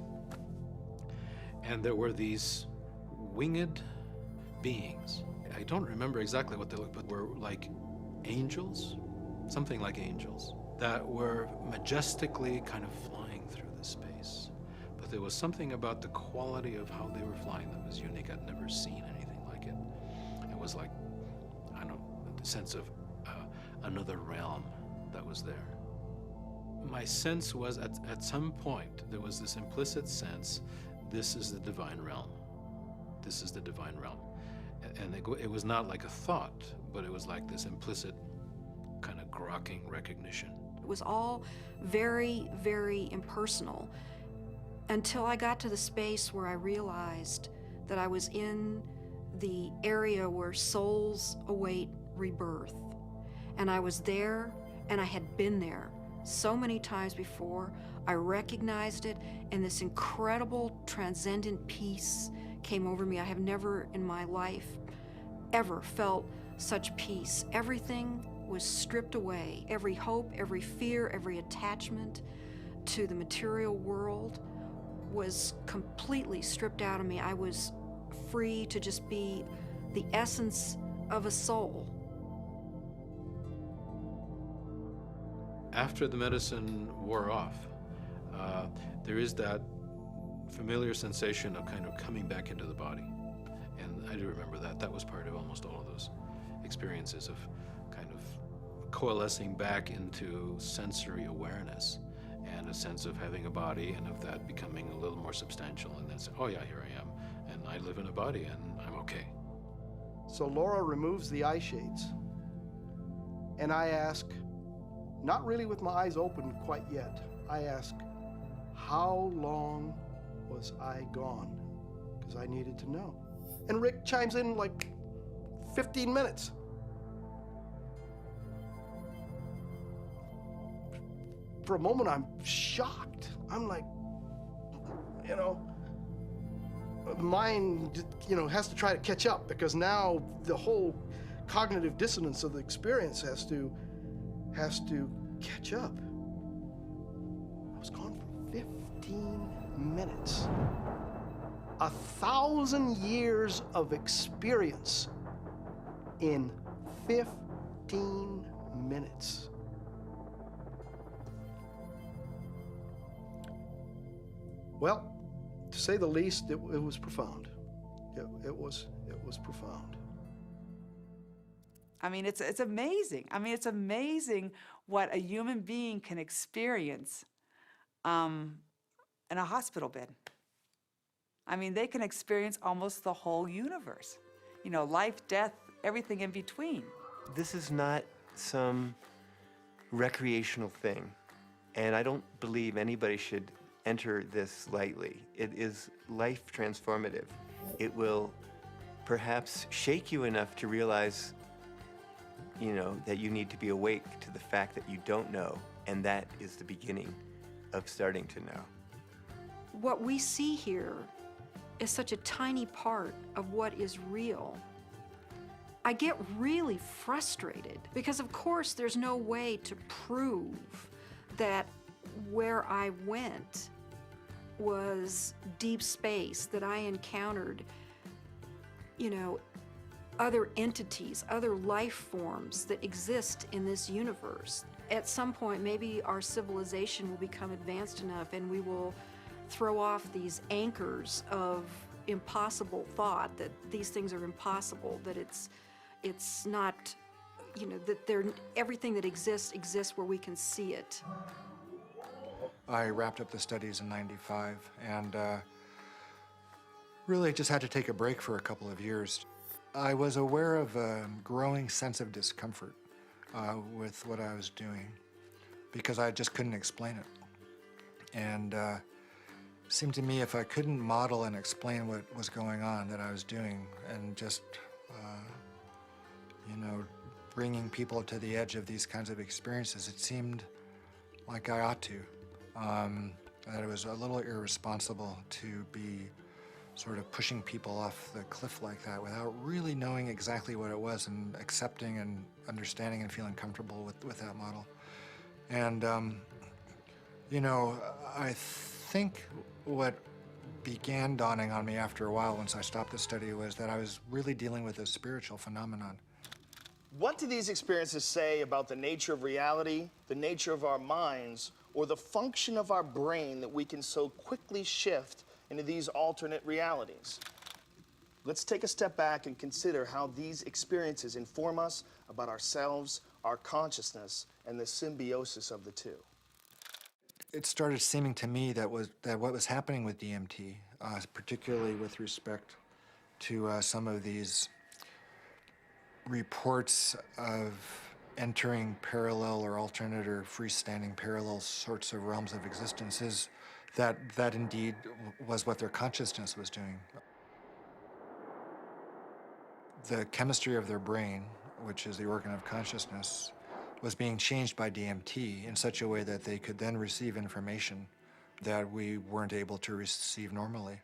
J: And there were these winged beings. I don't remember exactly what they looked, but were like angels, something like angels, that were majestically kind of flying through the space. But there was something about the quality of how they were flying that was unique. I'd never seen anything like it. It was like, I don't know, the sense of another realm that was there. My sense was at some point, there was this implicit sense, this is the divine realm. This is the divine realm. And it was not like a thought, but it was like this implicit kind of grokking recognition.
G: It was all very, very impersonal until I got to the space where I realized that I was in the area where souls await rebirth. And I was there, and I had been there so many times before. I recognized it, and this incredible transcendent peace came over me. I have never in my life ever felt such peace. Everything was stripped away. Every hope, every fear, every attachment to the material world was completely stripped out of me. I was free to just be the essence of a soul.
J: After the medicine wore off, there is that familiar sensation of kind of coming back into the body. And I do remember that. That was part of almost all of those experiences of kind of coalescing back into sensory awareness and a sense of having a body and of that becoming a little more substantial. And then say, oh yeah, here I am. And I live in a body and I'm okay.
A: So Laura removes the eye shades. And I ask, not really with my eyes open quite yet, I ask, how long was I gone? because I needed to know. And Rick chimes in like 15 minutes. For a moment, I'm shocked. I'm like, you know, mind, you know, has to try to catch up, because now the whole cognitive dissonance of the experience has to catch up. I was gone for 15 minutes. 1,000 years of experience in 15 minutes. Well, to say the least, it was profound. It was profound.
L: I mean, it's amazing. I mean, it's amazing what a human being can experience in a hospital bed. I mean, they can experience almost the whole universe. You know, life, death, everything in between.
N: This is not some recreational thing, and I don't believe anybody should enter this lightly. It is life transformative. It will perhaps shake you enough to realize, you know, that you need to be awake to the fact that you don't know, and that is the beginning of starting to know.
G: What we see here is such a tiny part of what is real. I get really frustrated because, of course, there's no way to prove that where I went was deep space, that I encountered, you know, other entities, other life forms that exist in this universe. At some point, maybe our civilization will become advanced enough and we will throw off these anchors of impossible thought, that these things are impossible, that it's not, you know, that everything that exists where we can see it.
K: I wrapped up the studies in '95 and really just had to take a break for a couple of years. I was aware of a growing sense of discomfort with what I was doing because I just couldn't explain it. And it seemed to me if I couldn't model and explain what was going on that I was doing and just, you know, bringing people to the edge of these kinds of experiences, it seemed like I ought to. That it was a little irresponsible to be sort of pushing people off the cliff like that without really knowing exactly what it was and accepting and understanding and feeling comfortable with that model. And, you know, I think what began dawning on me after a while once I stopped the study was that I was really dealing with a spiritual phenomenon.
B: What do these experiences say about the nature of reality, the nature of our minds, or the function of our brain that we can so quickly shift into these alternate realities? Let's take a step back and consider how these experiences inform us about ourselves, our consciousness, and the symbiosis of the two.
K: It started seeming to me that what was happening with DMT, particularly with respect to some of these reports of entering parallel or alternate or freestanding parallel sorts of realms of existence, is that indeed was what their consciousness was doing. The chemistry of their brain, which is the organ of consciousness, was being changed by DMT in such a way that they could then receive information that we weren't able to receive normally.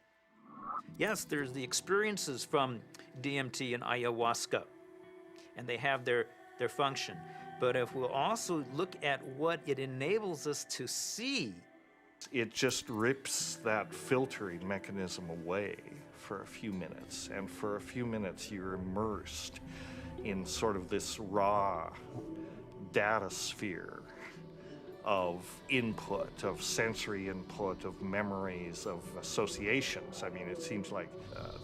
C: Yes, there's the experiences from DMT and ayahuasca, and they have their function. But if we'll also look at what it enables us to see,
Q: it just rips that filtering mechanism away for a few minutes, and for a few minutes you're immersed in sort of this raw data sphere of input, of sensory input, of memories, of associations. I mean, it seems like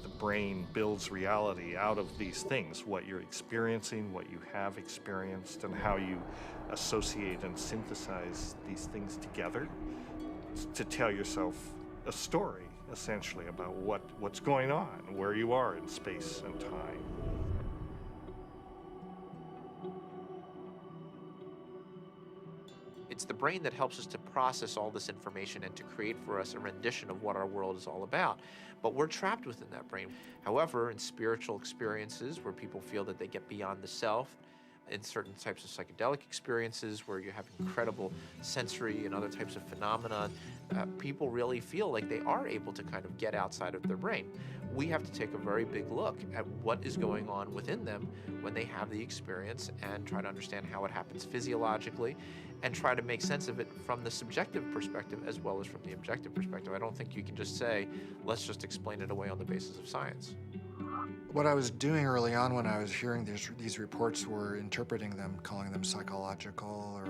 Q: the brain builds reality out of these things, what you're experiencing, what you have experienced, and how you associate and synthesize these things together to tell yourself a story, essentially, about what's going on, where you are in space and time.
F: It's the brain that helps us to process all this information and to create for us a rendition of what our world is all about. But we're trapped within that brain. However, in spiritual experiences where people feel that they get beyond the self, in certain types of psychedelic experiences where you have incredible sensory and other types of phenomena, people really feel like they are able to kind of get outside of their brain. We have to take a very big look at what is going on within them when they have the experience and try to understand how it happens physiologically and try to make sense of it from the subjective perspective as well as from the objective perspective. I don't think you can just say, let's just explain it away on the basis of science.
K: What I was doing early on when I was hearing these reports were interpreting them, calling them psychological or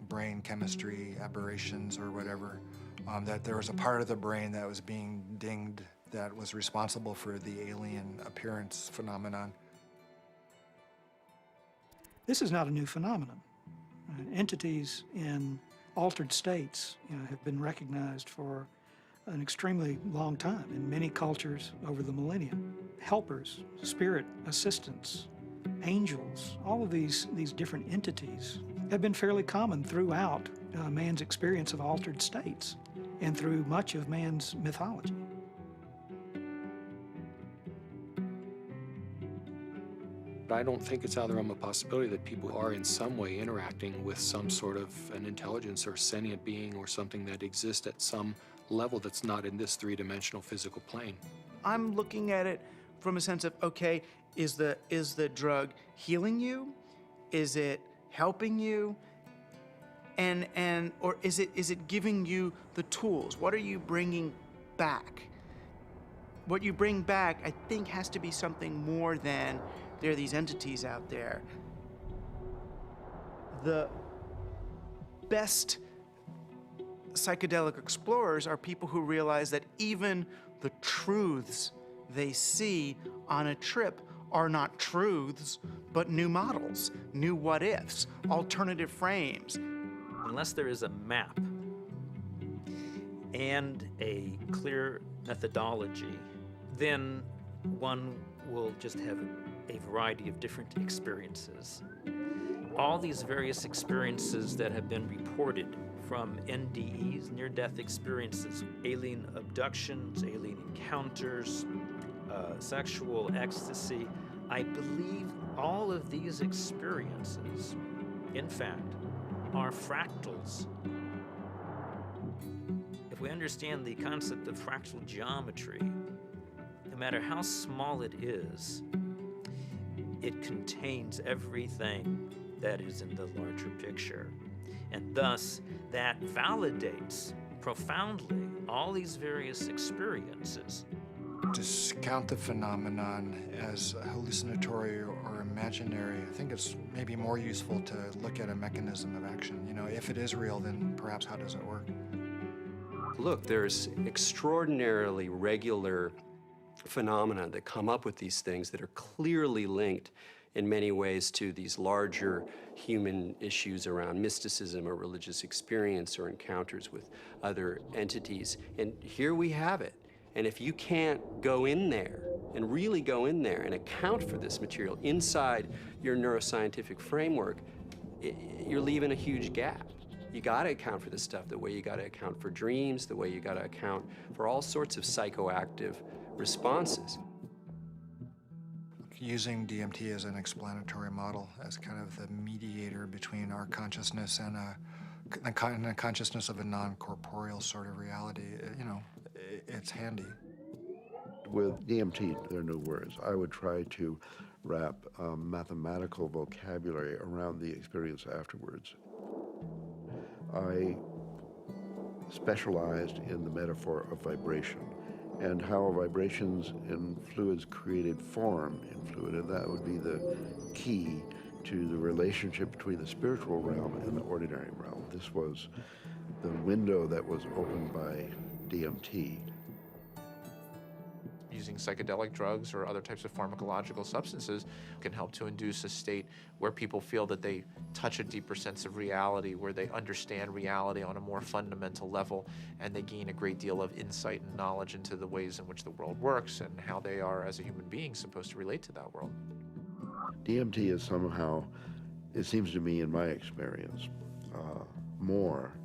K: brain chemistry aberrations or whatever, that there was a part of the brain that was being dinged that was responsible for the alien appearance phenomenon.
M: This is not a new phenomenon. Entities in altered states, have been recognized for an extremely long time in many cultures over the millennia. Helpers, spirit assistants, angels, all of these different entities have been fairly common throughout man's experience of altered states and through much of man's mythology.
D: But I don't think it's out of the realm of possibility that people are in some way interacting with some sort of an intelligence or sentient being or something that exists at some level that's not in this three-dimensional physical plane.
S: I'm looking at it from a sense of, okay, is the drug healing you? Is it helping you? Or is it giving you the tools? What are you bringing back? What you bring back, I think, has to be something more than there are these entities out there. The best psychedelic explorers are people who realize that even the truths they see on a trip are not truths, but new models, new what-ifs, alternative frames.
C: Unless there is a map and a clear methodology, then one will just have a variety of different experiences. All these various experiences that have been reported from NDEs, near-death experiences, alien abductions, alien encounters, sexual ecstasy, I believe all of these experiences, in fact, are fractals. If we understand the concept of fractal geometry, no matter how small it is, it contains everything that is in the larger picture. And thus, that validates profoundly all these various experiences.
K: Discount the phenomenon as hallucinatory or imaginary. I think it's maybe more useful to look at a mechanism of action. If it is real, then perhaps how does it work?
P: Look, there's extraordinarily regular phenomena that come up with these things that are clearly linked in many ways to these larger human issues around mysticism or religious experience or encounters with other entities. And here we have it. And if you can't go in there and really go in there and account for this material inside your neuroscientific framework, you're leaving a huge gap. You gotta account for this stuff the way you gotta account for dreams, the way you gotta account for all sorts of psychoactive responses.
K: Using DMT as an explanatory model, as kind of the mediator between our consciousness and the consciousness of a non-corporeal sort of reality, it's handy.
U: With DMT, there are no words. I would try to wrap mathematical vocabulary around the experience afterwards. I specialized in the metaphor of vibration and how vibrations in fluids created form in fluid, and that would be the key to the relationship between the spiritual realm and the ordinary realm. This was the window that was opened by DMT.
F: Using psychedelic drugs or other types of pharmacological substances can help to induce a state where people feel that they touch a deeper sense of reality, where they understand reality on a more fundamental level, and they gain a great deal of insight and knowledge into the ways in which the world works and how they are, as a human being, supposed to relate to that world.
U: DMT is somehow, it seems to me in my experience, more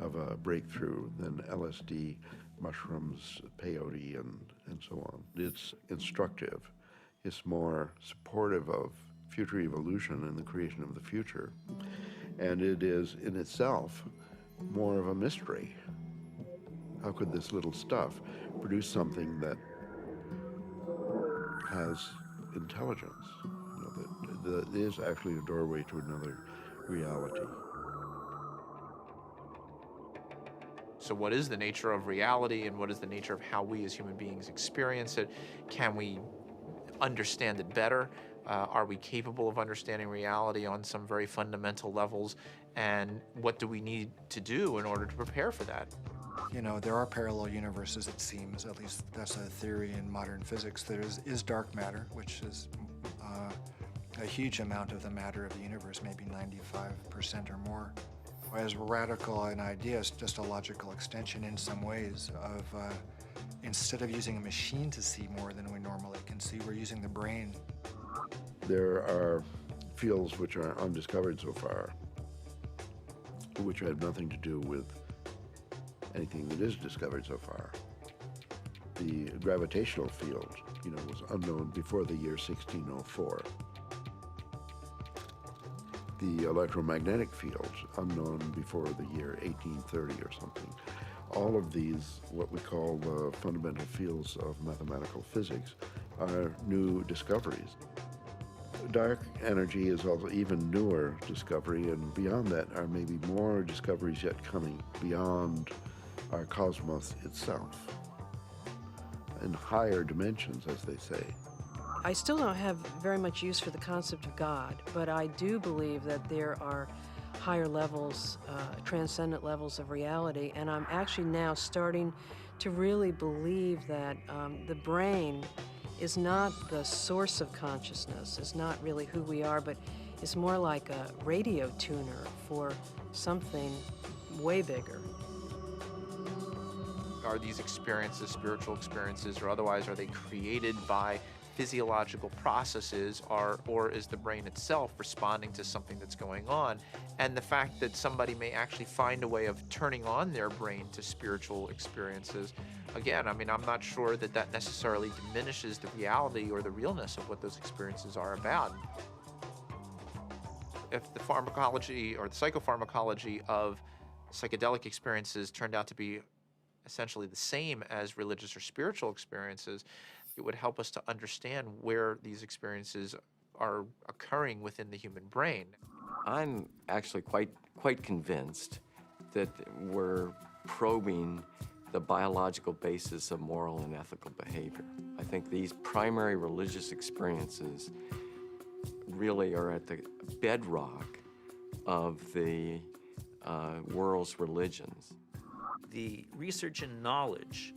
U: of a breakthrough than LSD, mushrooms, peyote, and so on. It's instructive. It's more supportive of future evolution and the creation of the future. And it is, in itself, more of a mystery. How could this little stuff produce something that has intelligence? That is actually a doorway to another reality.
F: So what is the nature of reality, and what is the nature of how we as human beings experience it? Can we understand it better? Are we capable of understanding reality on some very fundamental levels? And what do we need to do in order to prepare for that?
K: You know, there are parallel universes, it seems, at least that's a theory in modern physics. There is dark matter, which is a huge amount of the matter of the universe, maybe 95% or more. As radical an idea, it's just a logical extension in some ways of, instead of using a machine to see more than we normally can see, we're using the brain.
U: There are fields which are undiscovered so far, which have nothing to do with anything that is discovered so far. The gravitational field, was unknown before the year 1604. The electromagnetic field, unknown before the year 1830 or something. All of these, what we call the fundamental fields of mathematical physics, are new discoveries. Dark energy is also even newer discovery, and beyond that are maybe more discoveries yet coming beyond our cosmos itself, in higher dimensions, as they say.
H: I still don't have very much use for the concept of God, but I do believe that there are higher levels, transcendent levels of reality, and I'm actually now starting to really believe that the brain is not the source of consciousness, is not really who we are, but is more like a radio tuner for something way bigger.
F: Are these experiences, spiritual experiences or otherwise, are they created by physiological processes, or is the brain itself responding to something that's going on? And the fact that somebody may actually find a way of turning on their brain to spiritual experiences, again, I'm not sure that that necessarily diminishes the reality or the realness of what those experiences are about. If the pharmacology or the psychopharmacology of psychedelic experiences turned out to be essentially the same as religious or spiritual experiences, it would help us to understand where these experiences are occurring within the human brain.
W: I'm actually quite convinced that we're probing the biological basis of moral and ethical behavior. I think these primary religious experiences really are at the bedrock of the world's religions.
C: The research and knowledge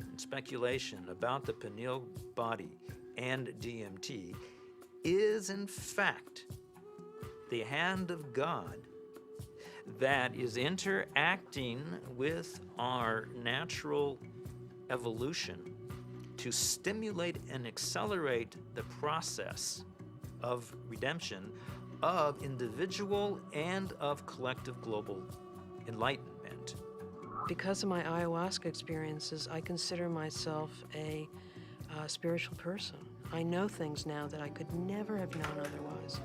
C: and speculation about the pineal body and DMT is in fact the hand of God that is interacting with our natural evolution to stimulate and accelerate the process of redemption of individual and of collective global enlightenment.
H: Because of my ayahuasca experiences, I consider myself a spiritual person. I know things now that I could never have known otherwise.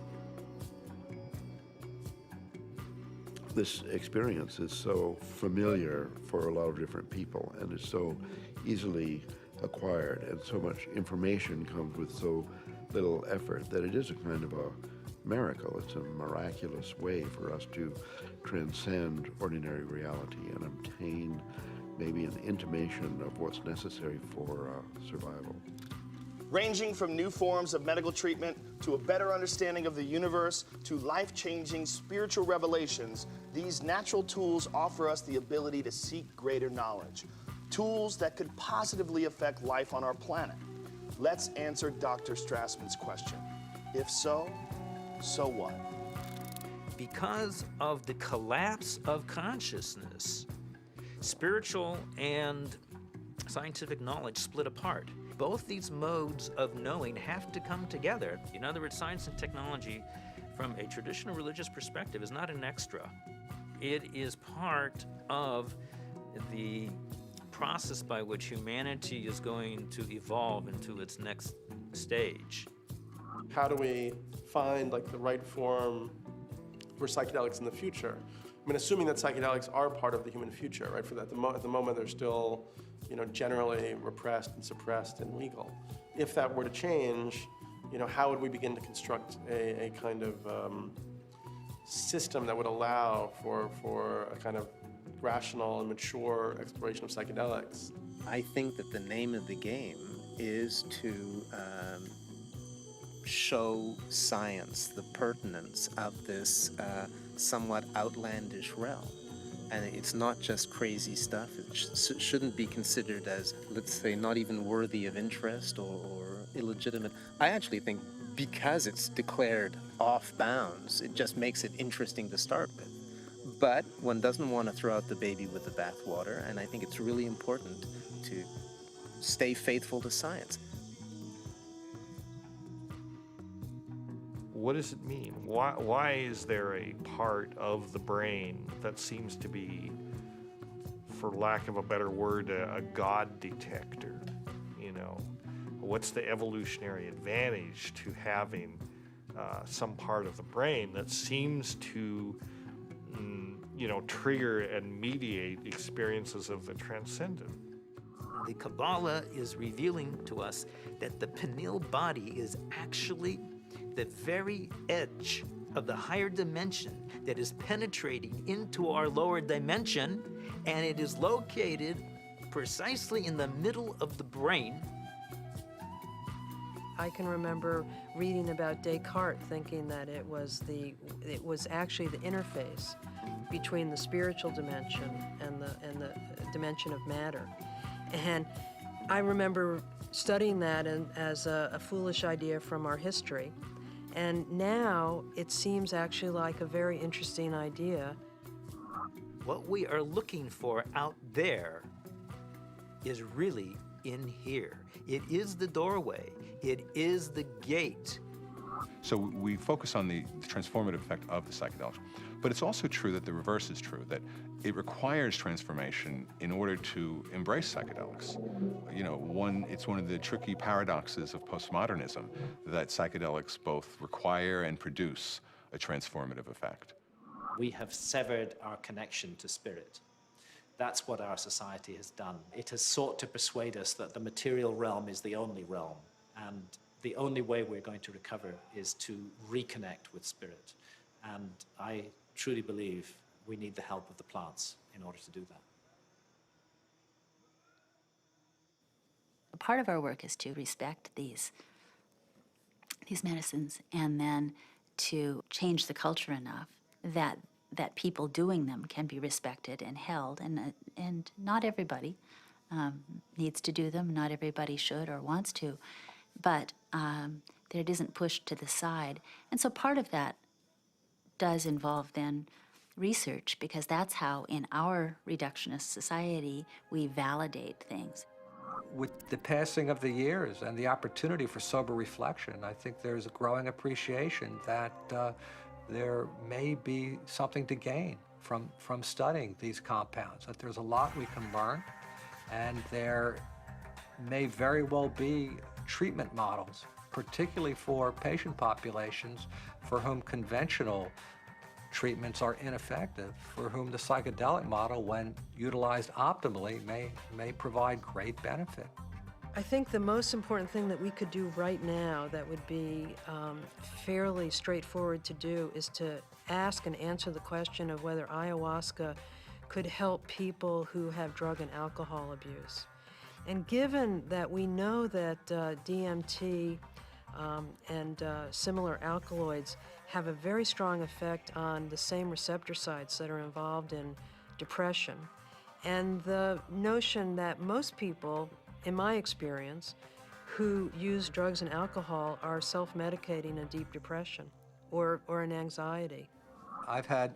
U: This experience is so familiar for a lot of different people, and is so easily acquired, and so much information comes with so little effort that it is a kind of a miracle. It's a miraculous way for us to transcend ordinary reality and obtain maybe an intimation of what's necessary for survival.
B: Ranging from new forms of medical treatment to a better understanding of the universe to life-changing spiritual revelations, these natural tools offer us the ability to seek greater knowledge. Tools that could positively affect life on our planet. Let's answer Dr. Strassman's question. If so, so what?
C: Because of the collapse of consciousness, spiritual and scientific knowledge split apart. Both these modes of knowing have to come together. In other words, science and technology, from a traditional religious perspective, is not an extra. It is part of the process by which humanity is going to evolve into its next stage.
V: How do we find like the right form for psychedelics in the future? I mean, assuming that psychedelics are part of the human future, right? For that, at the moment, they're still, generally repressed and suppressed and legal. If that were to change, how would we begin to construct a kind of system that would allow for a kind of rational and mature exploration of psychedelics?
E: I think that the name of the game is to show science the pertinence of this somewhat outlandish realm. And it's not just crazy stuff. It shouldn't be considered as, let's say, not even worthy of interest or illegitimate. I actually think because it's declared off bounds, it just makes it interesting to start with. But one doesn't want to throw out the baby with the bathwater, and I think it's really important to stay faithful to science.
Q: What does it mean? Why is there a part of the brain that seems to be, for lack of a better word, a God detector? What's the evolutionary advantage to having some part of the brain that seems to, trigger and mediate experiences of the transcendent?
C: The Kabbalah is revealing to us that the pineal body is actually the very edge of the higher dimension that is penetrating into our lower dimension, and it is located precisely in the middle of the brain.
H: I can remember reading about Descartes, thinking that it was actually the interface between the spiritual dimension and the dimension of matter. And I remember studying that as a foolish idea from our history. And now it seems actually like a very interesting idea.
C: What we are looking for out there is really in here. It is the doorway. It is the gate.
I: So we focus on the transformative effect of the psychedelics. But it's also true that the reverse is true, that it requires transformation in order to embrace psychedelics. It's one of the tricky paradoxes of postmodernism that psychedelics both require and produce a transformative effect.
R: We have severed our connection to spirit. That's what our society has done. It has sought to persuade us that the material realm is the only realm, and the only way we're going to recover is to reconnect with spirit. And I truly believe we need the help of the plants in order to do that.
X: Part of our work is to respect these medicines and then to change the culture enough that people doing them can be respected and held, and not everybody needs to do them, not everybody should or wants to, but that it isn't pushed to the side. And so part of that does involve then research, because that's how in our reductionist society we validate things.
Y: With the passing of the years and the opportunity for sober reflection, I think there's a growing appreciation that there may be something to gain from studying these compounds, that there's a lot we can learn, and there may very well be treatment models, particularly for patient populations for whom conventional treatments are ineffective, for whom the psychedelic model, when utilized optimally, may provide great benefit.
H: I think the most important thing that we could do right now that would be fairly straightforward to do is to ask and answer the question of whether ayahuasca could help people who have drug and alcohol abuse. And given that we know that DMT and similar alkaloids have a very strong effect on the same receptor sites that are involved in depression, and the notion that most people, in my experience, who use drugs and alcohol are self-medicating a deep depression or an anxiety.
Y: I've had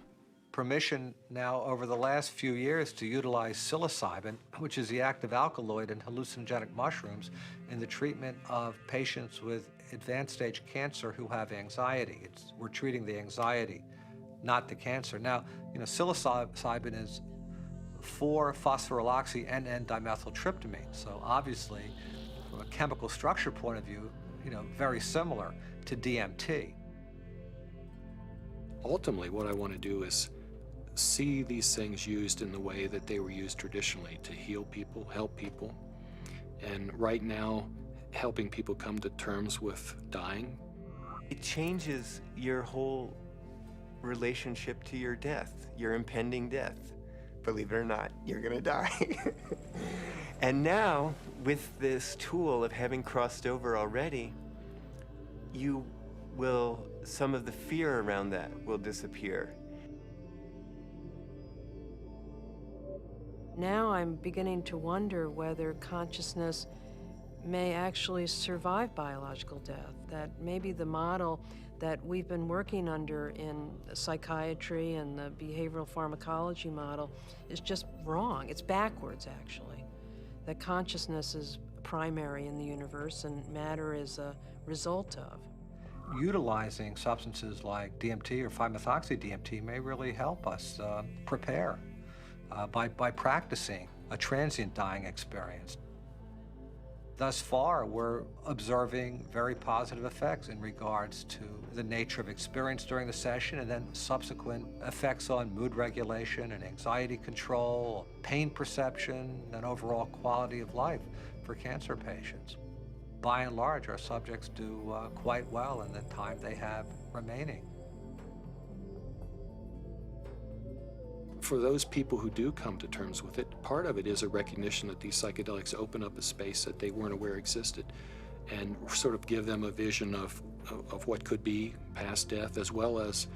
Y: permission now over the last few years to utilize psilocybin, which is the active alkaloid in hallucinogenic mushrooms, in the treatment of patients with advanced stage cancer who have anxiety. We're treating the anxiety not the cancer. Now, psilocybin is 4-phosphoryloxy-N,N-dimethyltryptamine. So obviously, from a chemical structure point of view, very similar to DMT.
D: Ultimately, what I want to do is see these things used in the way that they were used traditionally, to heal people, help people. And right now, helping people come to terms with dying.
N: It changes your whole relationship to your death, your impending death. Believe it or not, you're gonna die. And now, with this tool of having crossed over already, some of the fear around that will disappear.
H: Now I'm beginning to wonder whether consciousness may actually survive biological death, that maybe the model that we've been working under in psychiatry and the behavioral pharmacology model is just wrong. It's backwards, actually. That consciousness is primary in the universe and matter is a result of.
Y: Utilizing substances like DMT or 5-methoxy-DMT may really help us prepare by practicing a transient dying experience. Thus far, we're observing very positive effects in regards to the nature of experience during the session and then subsequent effects on mood regulation and anxiety control, pain perception, and overall quality of life for cancer patients. By and large, our subjects do quite well in the time they have remaining.
D: For those people who do come to terms with it, part of it is a recognition that these psychedelics open up a space that they weren't aware existed and sort of give them a vision of what could be past death, as well as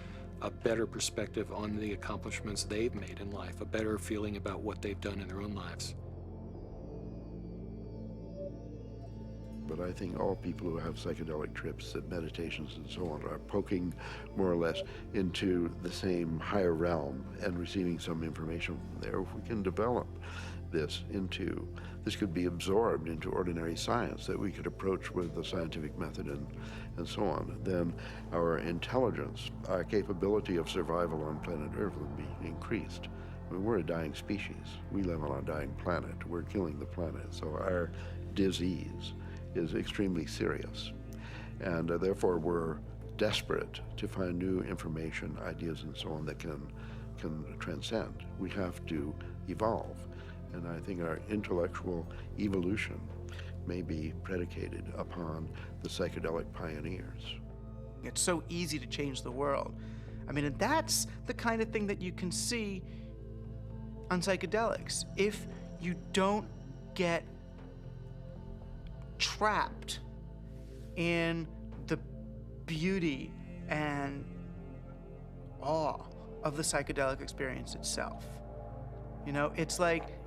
D: a better perspective on the accomplishments they've made in life, a better feeling about what they've done in their own lives.
U: But I think all people who have psychedelic trips and meditations and so on are poking more or less into the same higher realm and receiving some information from there. If we can develop this could be absorbed into ordinary science that we could approach with the scientific method and so on, then our intelligence, our capability of survival on planet Earth would be increased. I mean, we're a dying species. We live on a dying planet. We're killing the planet. So our disease is extremely serious. And therefore, we're desperate to find new information, ideas, and so on that can transcend. We have to evolve. And I think our intellectual evolution may be predicated upon the psychedelic pioneers.
S: It's so easy to change the world. I mean, and that's the kind of thing that you can see on psychedelics. If you don't get trapped in the beauty and awe of the psychedelic experience itself.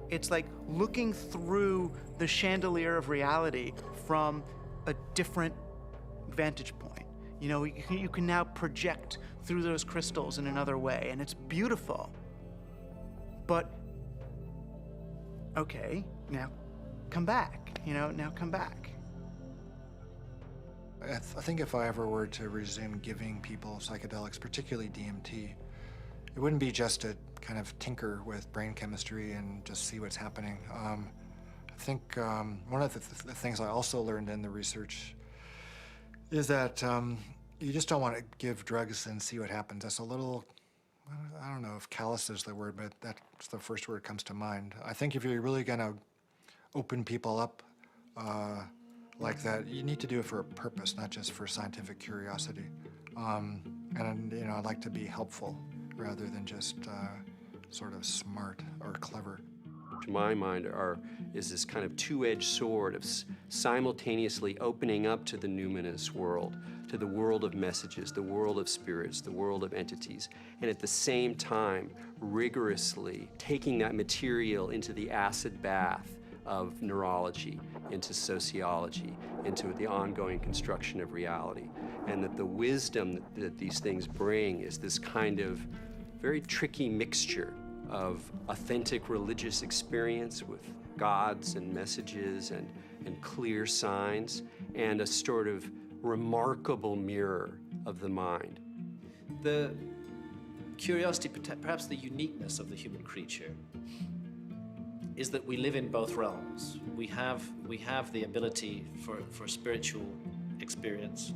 S: It's like looking through the chandelier of reality from a different vantage point. You can now project through those crystals in another way, and it's beautiful. But, okay, now come back. Now come back.
K: I think if I ever were to resume giving people psychedelics, particularly DMT, it wouldn't be just to kind of tinker with brain chemistry and just see what's happening. I think one of the things I also learned in the research is that you just don't want to give drugs and see what happens. That's a little, I don't know if callous is the word, but that's the first word that comes to mind. I think if you're really going to open people up like that, you need to do it for a purpose, not just for scientific curiosity. And I'd like to be helpful rather than just sort of smart or clever.
W: To my mind, is this kind of two-edged sword of simultaneously opening up to the numinous world, to the world of messages, the world of spirits, the world of entities, and at the same time rigorously taking that material into the acid bath of neurology, into sociology, into the ongoing construction of reality. And that the wisdom that these things bring is this kind of very tricky mixture of authentic religious experience with gods and messages and clear signs, and a sort of remarkable mirror of the mind. The
R: curiosity, perhaps the uniqueness of the human creature, is that we live in both realms. We have the ability for spiritual experience,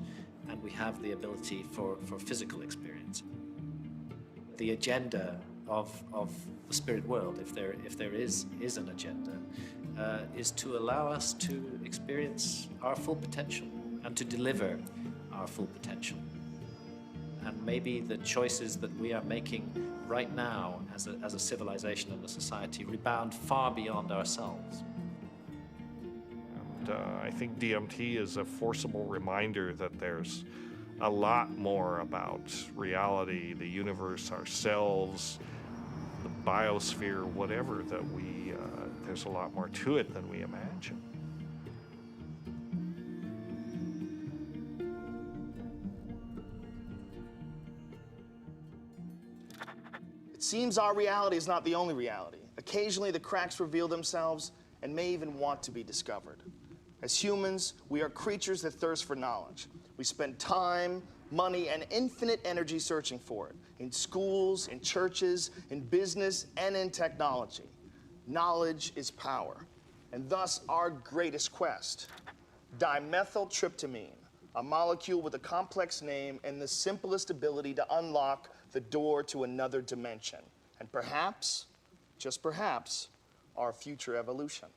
R: and we have the ability for physical experience. The agenda of the spirit world, if there is an agenda, is to allow us to experience our full potential and to deliver our full potential. And maybe the choices that we are making right now as a civilization and a society rebound far beyond ourselves.
Q: And I think DMT is a forcible reminder that there's a lot more about reality, the universe, ourselves, the biosphere, whatever, that there's a lot more to it than we imagine.
B: It seems our reality is not the only reality. Occasionally, the cracks reveal themselves and may even want to be discovered. As humans, we are creatures that thirst for knowledge. We spend time, money, and infinite energy searching for it, in schools, in churches, in business, and in technology. Knowledge is power, and thus our greatest quest. Dimethyltryptamine, a molecule with a complex name and the simplest ability to unlock the door to another dimension, and perhaps, just perhaps, our future evolution.